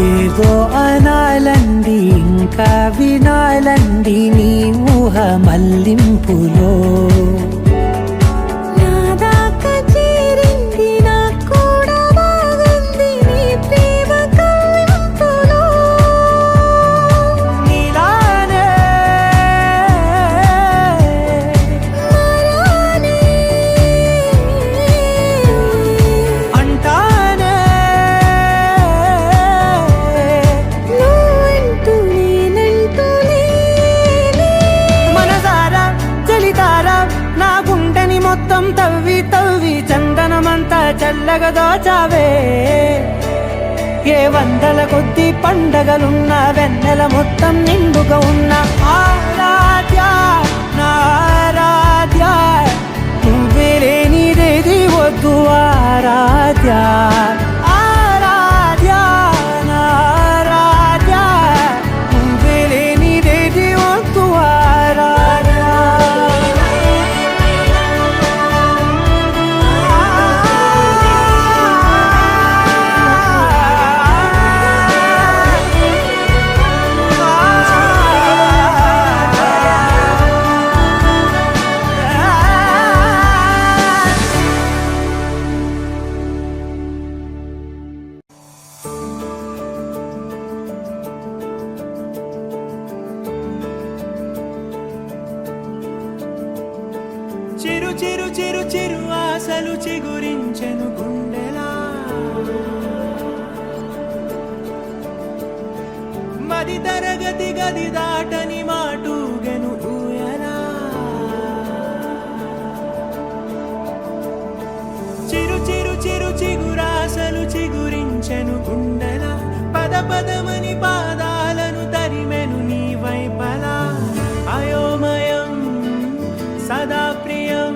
ఏదో అనాలండి ఇంకా వినాలండి నీ ఊహ మల్లింపులో నా దాకా చేరింది నాకు కూడా బాగుంది నీ ప్రేమ కవ్వింపులో నీలానే మరానే అంటానే నువ్వంటూ నేనంటూ లేనే మనసారా చలితారా నా గుండెని మొత్తం తవ్వి తవ్వి చందనమంతా చల్లగా దోచావే ఏ వందల కొద్ది పండగలున్న వెన్నెల మొత్తం నిండుగా ఉన్న ఆరాధ్య నా ఆరాధ్య నువ్వే లేనిదేది వద్దు ఆరాధ్య ఆరాధ్య నా ఆరాధ్య నువ్వే లేనిదేది వద్దు ఆరాధ్య చిరు చిరు చిరు చిరు ఆశలు చిగురించెను గుండెలా మది తరగతి గది దాటని మాటూగెను ఊయలా చిరు చిరు చిరు చిగురాశలు చిగురించెను గుండెలా పద పదమని పాదాలను తరిమెను నీ వైపలా అయోమయం సదా ప్రియం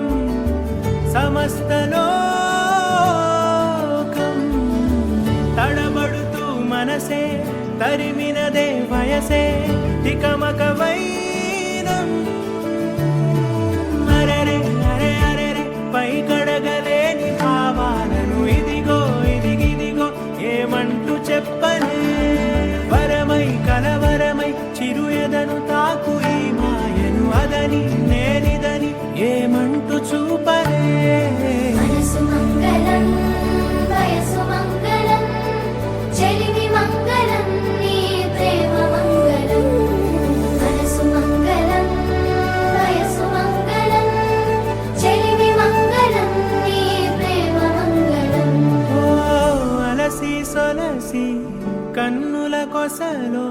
సమస్తలోకం తడబడుతూ మనసే తరిమినదే వయసే తికమక వైనం అరెరే అరే అరెరే పై కడగలేని భావాలను ఇదిగో ఇదిగిదిగో ఏమంటూ చెప్పనే వరమై కలవరమై చిరు ఎదను తాకు ఈ మాయను అదని నేనిదని ఏమంటూ చూపనే మనసు మంగళం వయసు మంగళం చెలిమి మంగళం నీ ప్రేమ మంగళం మనసు మంగళం వయసు మంగళం చెలిమి మంగళం నీ ప్రేమ మంగళం ఓ అలసి సొలసి కన్నుల కొసలో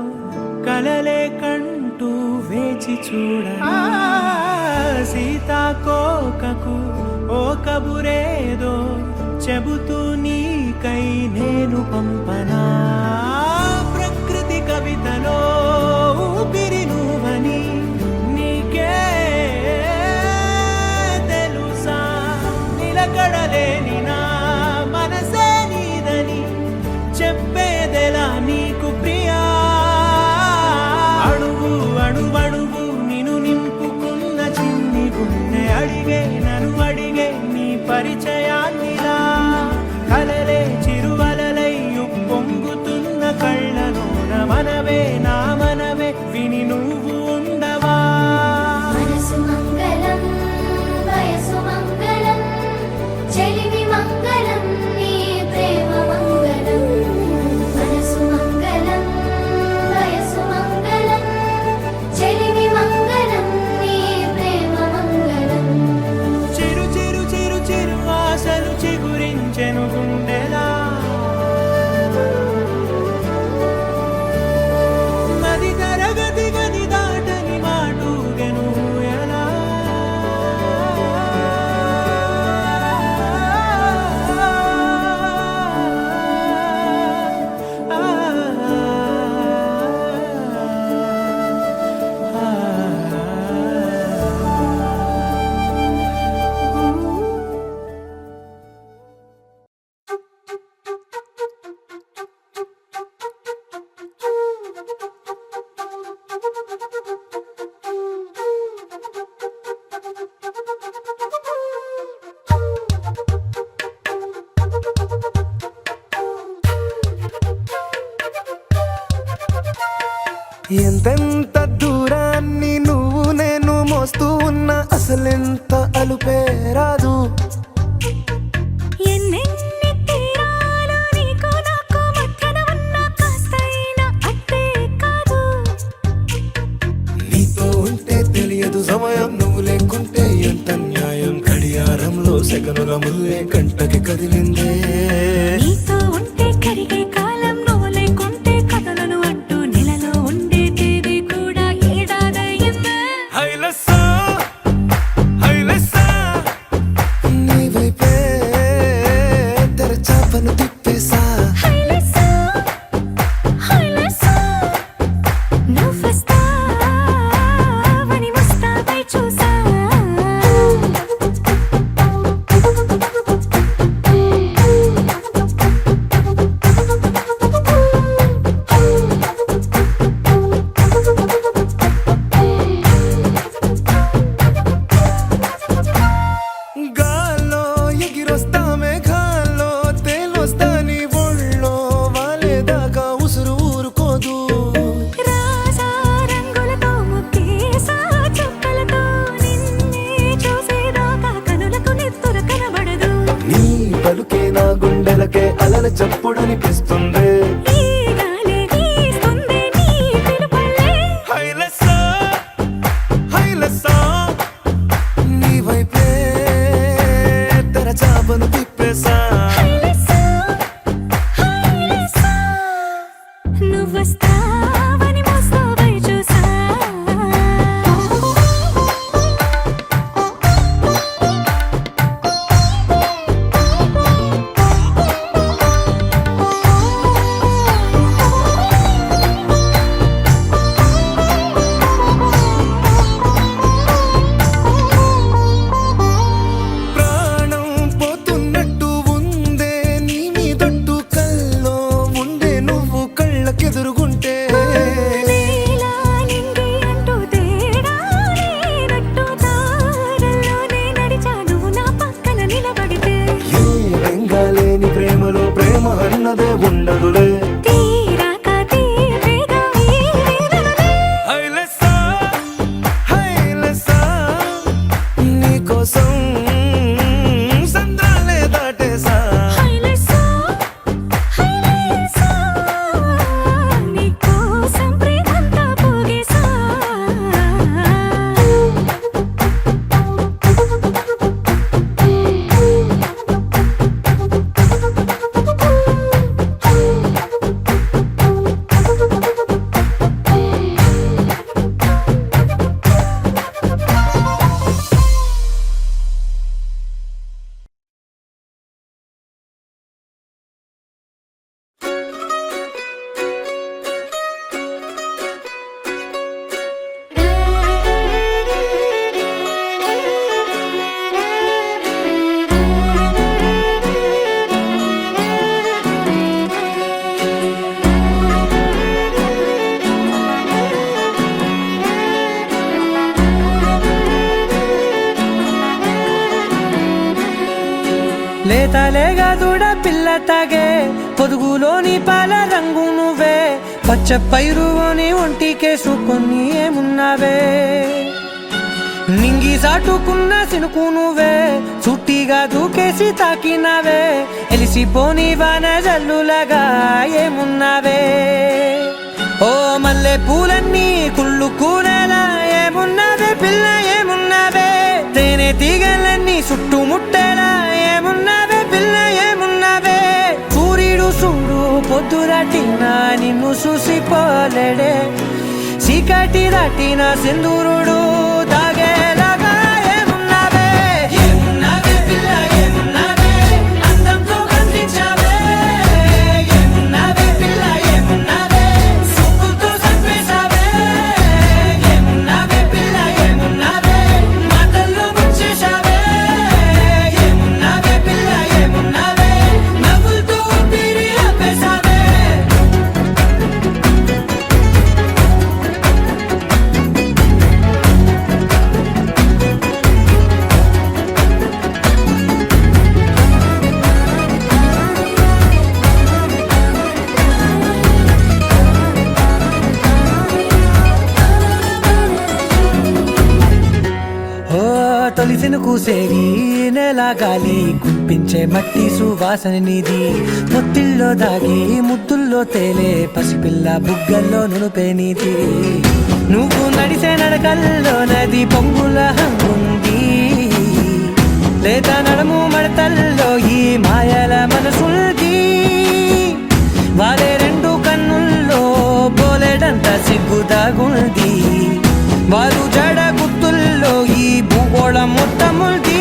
కలలే కంటూ వేచి చూడ సీతాకోకకు ఓ కబురేదో చెబుతూ నీకై నేను పంపనా ప్రకృతి కవితలో ఊపిరి నువ్వని నీకే తెలుసా నిలకడలేని నా మనసే నీదని చెప్పేదెలా నీకు ప్రియా అణువు అణువణువు నిన్ను నింపుకున్న చిన్ని గుండె అడిగే నన్ను అడిగే నీ పరిచయాన్నిలా కల ఎంతెంత దూరాన్ని నువ్వు నేను మోస్తూ ఉన్నా అసలెంత అలుపే రాదు. ఎన్నెన్ని తీరాలు నీకు నాకు మధ్యన ఉన్న కాస్తైనా అట్టే కాదు. నీతో ఉంటే తెలియదు సమయం, నువ్వు లేకుంటే ఎంత న్యాయం. గడియారంలో సెకనుల ముల్లే కంటకి కదిలిందే. నీతో ఉంటే కరిగే కాలం, నువ్వు లేకుంటే కథలను అంటూ నెలలో ఉండే తేదీ కూడా ఏడాదయ్యిందే. హైలెస్సా హైలెస్సా నీ వైపే తెరచాపను తిప్పేసా. హైలెస్సా హైలెస్సా నువ్వొస్తావని ముస్తాబై చూసా. గాల్లో ఎగిరొస్తా మేఘాల్లో తేలొస్తా నీ ఒళ్ళో వాలేదాకా ఉసురు ఊరుకోదు. రాజా రంగులతో ముక్కేసా చుక్కలతో నిన్నే చూసేదాకా కనులకు నెత్తుర కనబడదు. నీ పలుకే నా గుండెలకే అలల చప్పుడనిపిస్తుంది. ఈ గాలి వీస్తుంది నీ పిలుపులే. హైలెస్సా హైలెస్సా నీ వైపే తెరచాపను తిప్పేసా. హైలెస్సా హైలెస్సా నువ్వొస్తావని ముస్తాబై చూసా. ప్రాణం పోతున్నట్టు ఉందే నీ మీదొట్టు, కల్లో ఉండే నువ్వు కళ్ళకెదురుగుంటే. నీలా నింగి అంటూ తేడా లేనట్టు దారుల్లోనే నడిచా నువ్వు నా పక్కన నిలబడితే. ఏ బెంగాలేని ప్రేమలో ప్రేమ అన్నదే ఉండదులే. తీరాక తీరేగా ఈ వేదనలే. హైలెస్సా హైలెస్సా నీకోసం సంద్రాలే దాటేసా. హైలెస్సా హైలెస్సా నీకోసం ప్రేమంతా పోగేసా. లేతలేగా దూడ పిల్ల తాగే పొదుగులోని పాల రంగు నువ్వే. పచ్చ పైరుని ఒంటికేసుకొని ఏమున్నావే. నింగి సాటుకున్న సినుకు నువ్వే, చుట్టిగా దూకేసి తాకినావే. ఎలిసిపోని వాన జల్లులాగా ఏమున్నావే. ఓ మల్లె పూలన్నీ కుళ్ళు కూరలా ఏమున్నావే పిల్ల ఏమున్నావే. తేనె తీగలన్నీ చుట్టుముట్టేలా ఏమున్నావే పిల్ల ఏమున్నావే. సూర్యుడు చూడు పొద్దురాటిన నిన్ను చూసిపోలేడే. చీకటి దాటిన సింధూరుడు దాగేలాగా ఏమున్నావే. ఏమున్నావే పిల్ల ఏమున్నావే. అందంతో కనిపించావే. ఏమున్నావే పిల్ల ఏమున్నావే. చూపుతో చంపేశావే. ఏమున్నావే పిల్ల ఏమున్నావే. మాటల్లో ముంచేశావే. ఏమున్నావే పిల్ల ఏమున్నావే. నవ్వులతో ఊపిరి ఆపేశావే. చినుకు సేరి నేల గాలి కుప్పించే మట్టి సువాసన నీది పొత్తిల్లో దాగి ముద్దుల్లో తేలే పసిపిల్ల బుగ్గల్లో నునుపే నీది నువ్వు నడిసే నడకల్లో నది పొంగుల హంగుంది లేదా నడుము మడతల్లో ఈ మాయల మనసుల్ది వారే రెండు కన్నుల్లో బోలెడంత సిగ్గు దాగుంది వారు జడ గుత్తుల్లో ఈ భూగోళం మొత్తముల్ది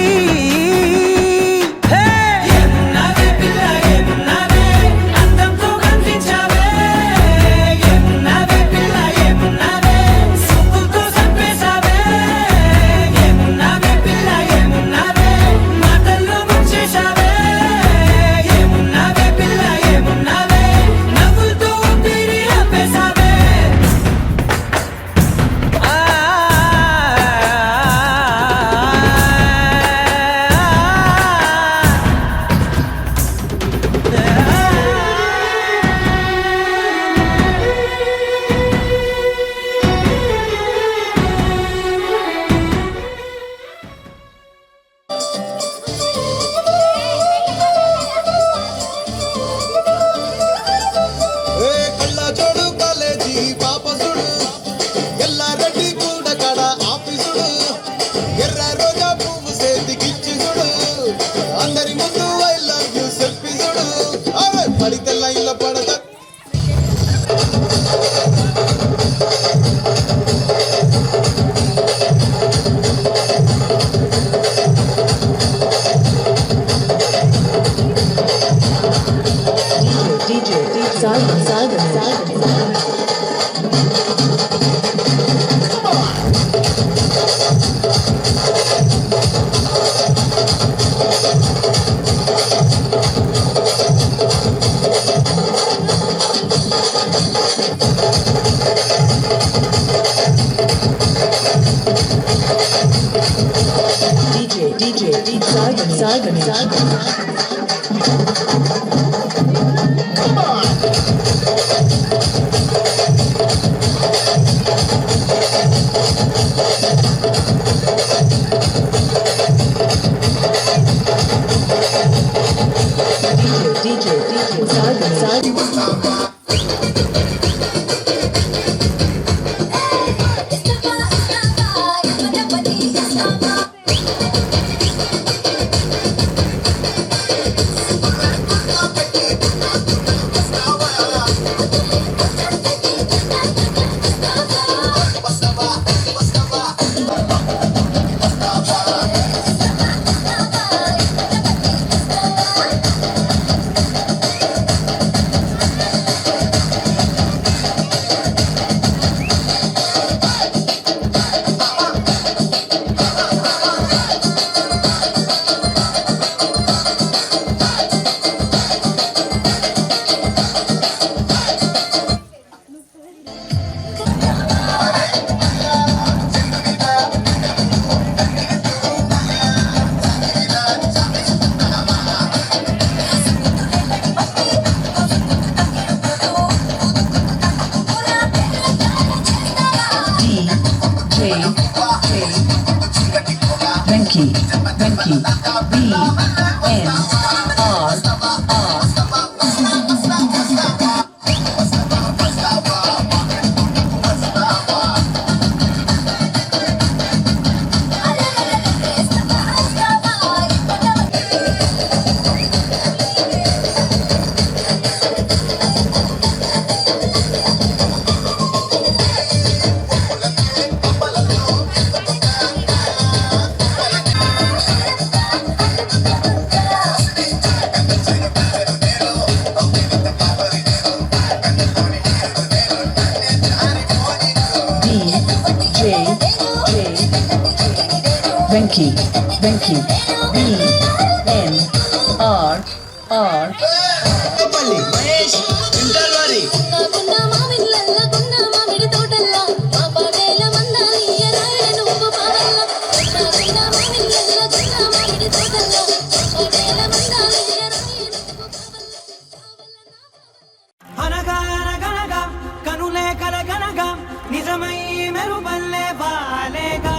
నిజమై మెరుపల్లే వాలేగా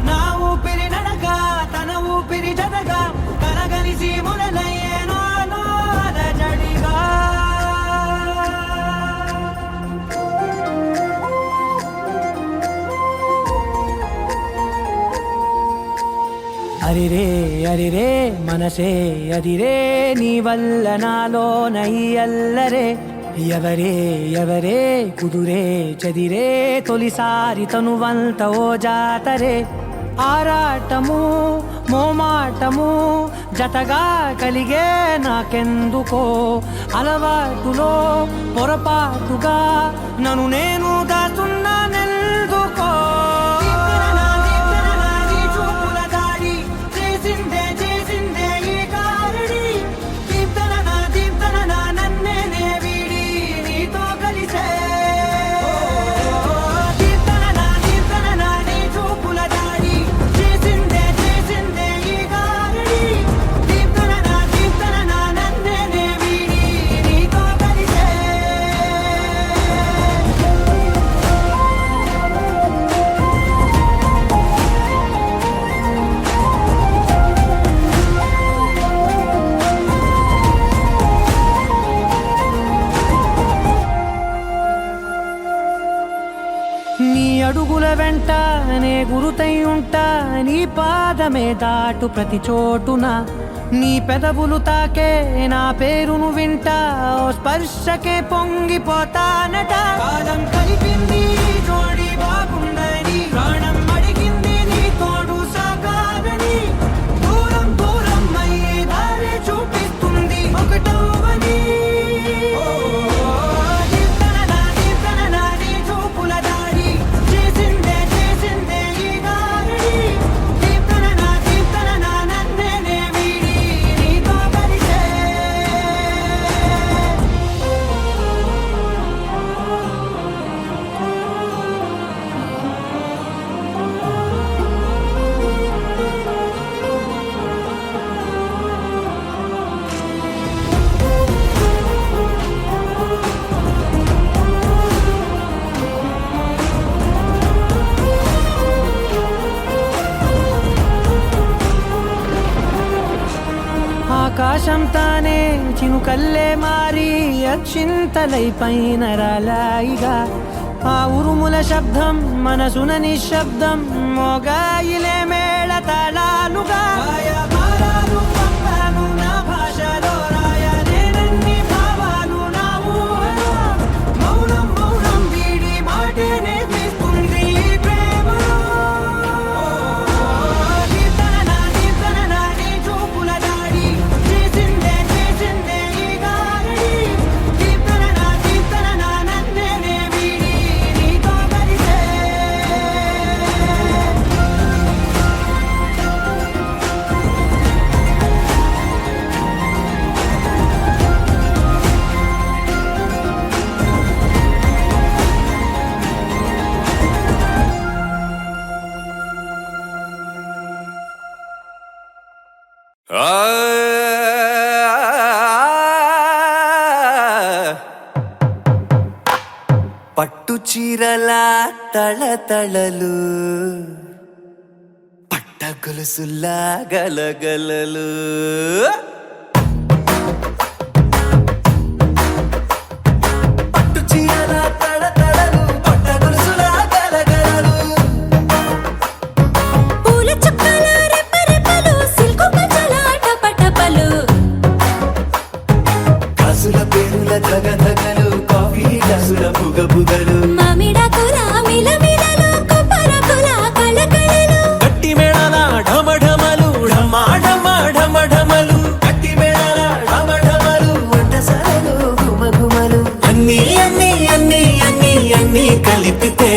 నా ఊపిరి నడక తన అరిరే అరిరే మనసే అదిరే నీ వల్ల నాలో నై అల్లరే ఎవరే ఎవరే కుదురే చదిరే తొలిసారి తనువంత ఓ జాతరే ఆరాటము మోమాటము జతగా కలిగే నాకెందుకో అలవాటులో పొరపాటుగా నన్ను నేను దాస్తున్నానెందుకో నీ అడుగుల వెంట నే గురుతై ఉంటా నీ పాదమే దాటు ప్రతి చోటున నీ పెదవులు తాకే నా పేరును వింటా ఓ స్పర్శకే పొంగిపోతానట కాలం కలిపింది జోడి బాగుందని ప్రాణం అడిగింది నీ తోడు సాగాలని దూరం దూరం అయ్యే దారి చూపిస్తుంది ఒకటవని ఆకాశం తానే చినుకల్లే మారి అక్షింతలై పైన రాలాయిగా ఆ ఉరుముల శబ్దం మనసున నిశ్శబ్దం మోగాయిలే మేళ తాళాలుగా భారాలు పంపాను నా భాషలో రాయలేనన్ని భావాలు నా ఊహలో మౌనం మౌనం వీడి మాటే నేర్పిస్తుంది ప్రేమలో పట్టు చీరల తళతళలు పట్ట గొలుసులా గలగలలు పట్టు చీరల తళతళలు పట్ట గొలుసులా గలగలలు పూల చుక్కల రెపరెపలు సిల్కు పచ్చల టపటపలు కాసుల పేరుల ధగధగలు కాఫీ గ్లాసుల బుగబుగలు మామిడాకుల మిలమిలలు కొబ్బరకుల కళకళలు గట్టి మేళాల ఢమఢమలు ఢమాఢమఢమఢమలు కట్టి మేళాల ఢమఢమలు వంటసాలలు గుమగుమలు అన్నీ అన్నీ అన్నీ అన్నీ అన్నీ కలిపితే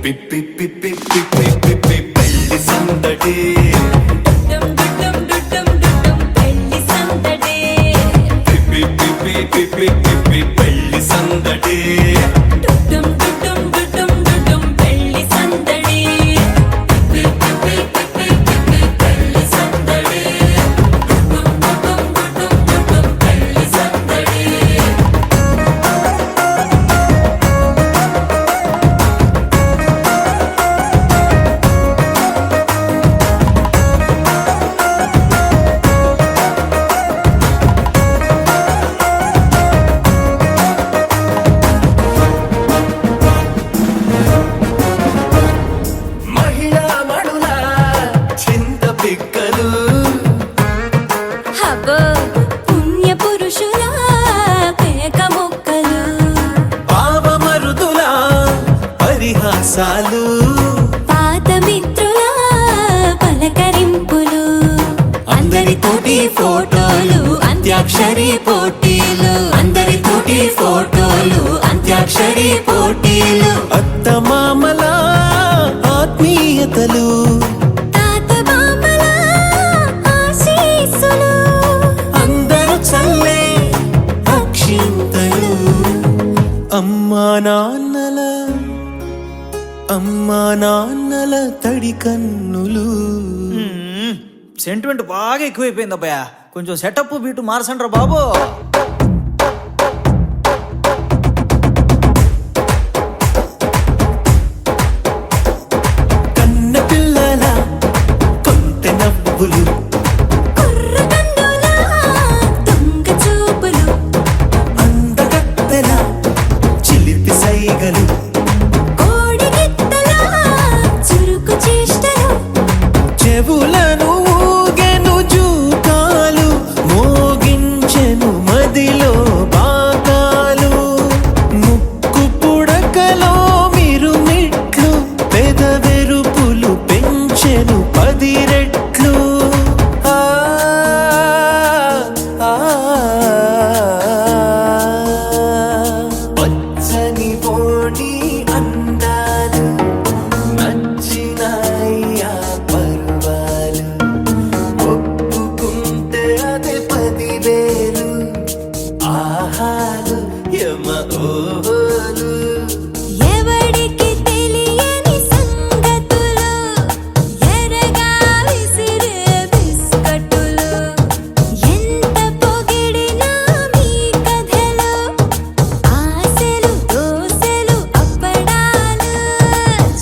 పిప్పి పిప్పి పిప్పి పిప్పి పెళ్లి సందడి డుడ్డం డుడ్డం డుడ్డం డుడ్డం పెళ్లి సందడి పిప్పి పిప్పి పిప్పి పిప్పి పెళ్లి సందడి డుడ్డం డుడ్డం సావాసాలు పాత మిత్రుల పలకరింపులు అందరితోటి ఫోటోలు అంత్యాక్షరి పోటీలు అందరితోటి ఫోటోలు అంత్యాక్షరి పోటీలు అత్తమామల ఆత్మీయతలు తాత బామ్మల ఆశీస్సులు అందరూ చల్లే అక్షింతలు అమ్మా నాన్నల తడి కన్నులు. సెంటిమెంట్ బాగా ఎక్కువైపోయింది అబ్బాయా, కొంచెం సెటప్ బీటు మార్చండ్రా బాబు. కన్న పిల్లల కొంటె నవ్వులు కుర్రకందుల దొంగ చూపులు అందగత్తెల చిలిపి సైగలు కోడిగిత్తల చురుకు చేష్టలు చెవులను ఊగెను జూకాలు మోగించెను మదిలో బాకాలు ముక్కు పుడకలో మిరుమిట్లు పెదవెరుపులు పెంచెను 10 రెట్లు ఆ, ఆ, పచ్చని పోటీ అందాలు నచ్చినాయ్యా పర్వాలు ఒప్పుకుంటే అదే 10,000 ఆహాలు యమ ఓహోలు ఎవడికి తెలియని సంగతులు ఎరగా విసిరే బిస్కట్టులు ఎంత పొగిడినా మీ కథలు ఆశలు దోశలు అప్పడాలు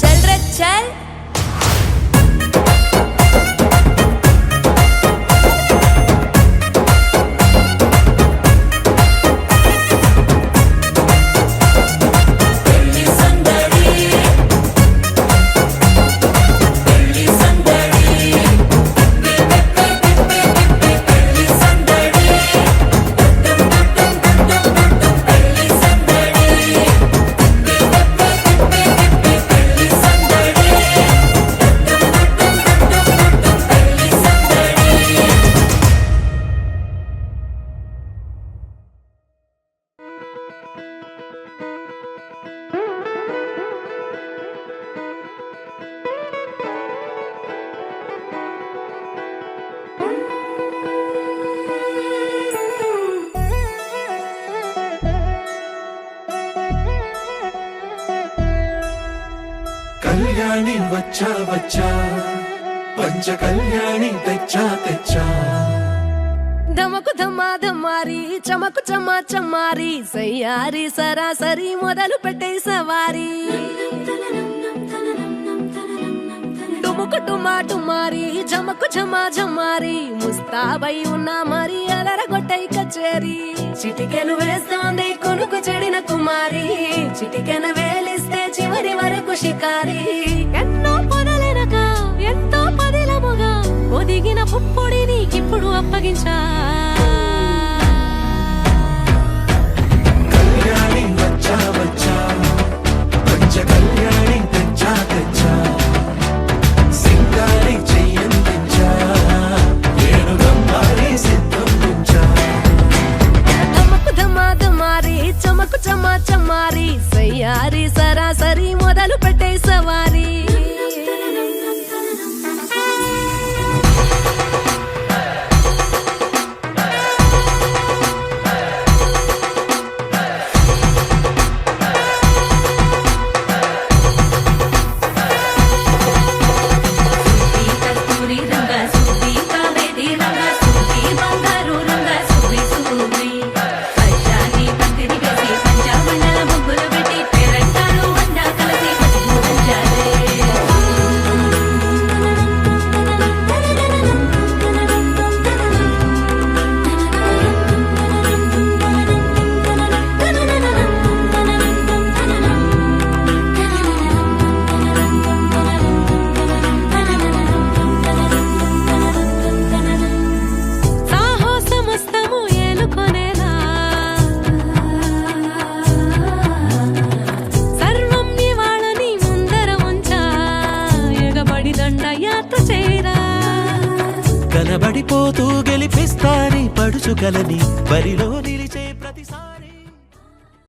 చల్ రే చల్ కళ్యాణి వచ్చా వచ్చా పంచ కళ్యాణి తెచ్చా ధమకు ధమా ధమారి చమకు చమా చమారి సయ్యారి సరాసరి మొదలు పెట్టే సవారి డుముకు డుమా డుమారి జమకు ఝమా ఝమారి ముస్తాబై ఉన్నా మరి అలరగొట్టై కచేరి చిటికెను వేస్తోంది కొనుకు చెడిన కుమారి చిటికెను వేలిస్తే చివరి వరకు షికారి ఎన్నో పొదలెనక ఎంతో పదిలముగా ఒదిగిన పుప్పొడి నీకిప్పుడు అప్పగించా కళ్యాణి వచ్చా వచ్చా పంచ కళ్యాణి తెచ్చా సింగారి చెయ్యందించా ఏనుగమ్మారి సిద్ధం ఉంచా ధమకు ధమా ధమారి చమకు చమా చమారి సయ్యారి సరాసరి మొదలు పెట్టే సవారి కలబడిపోతూ గెలిపిస్తాని పడుచుకలని బరిలో నిలిచే ప్రతిసారి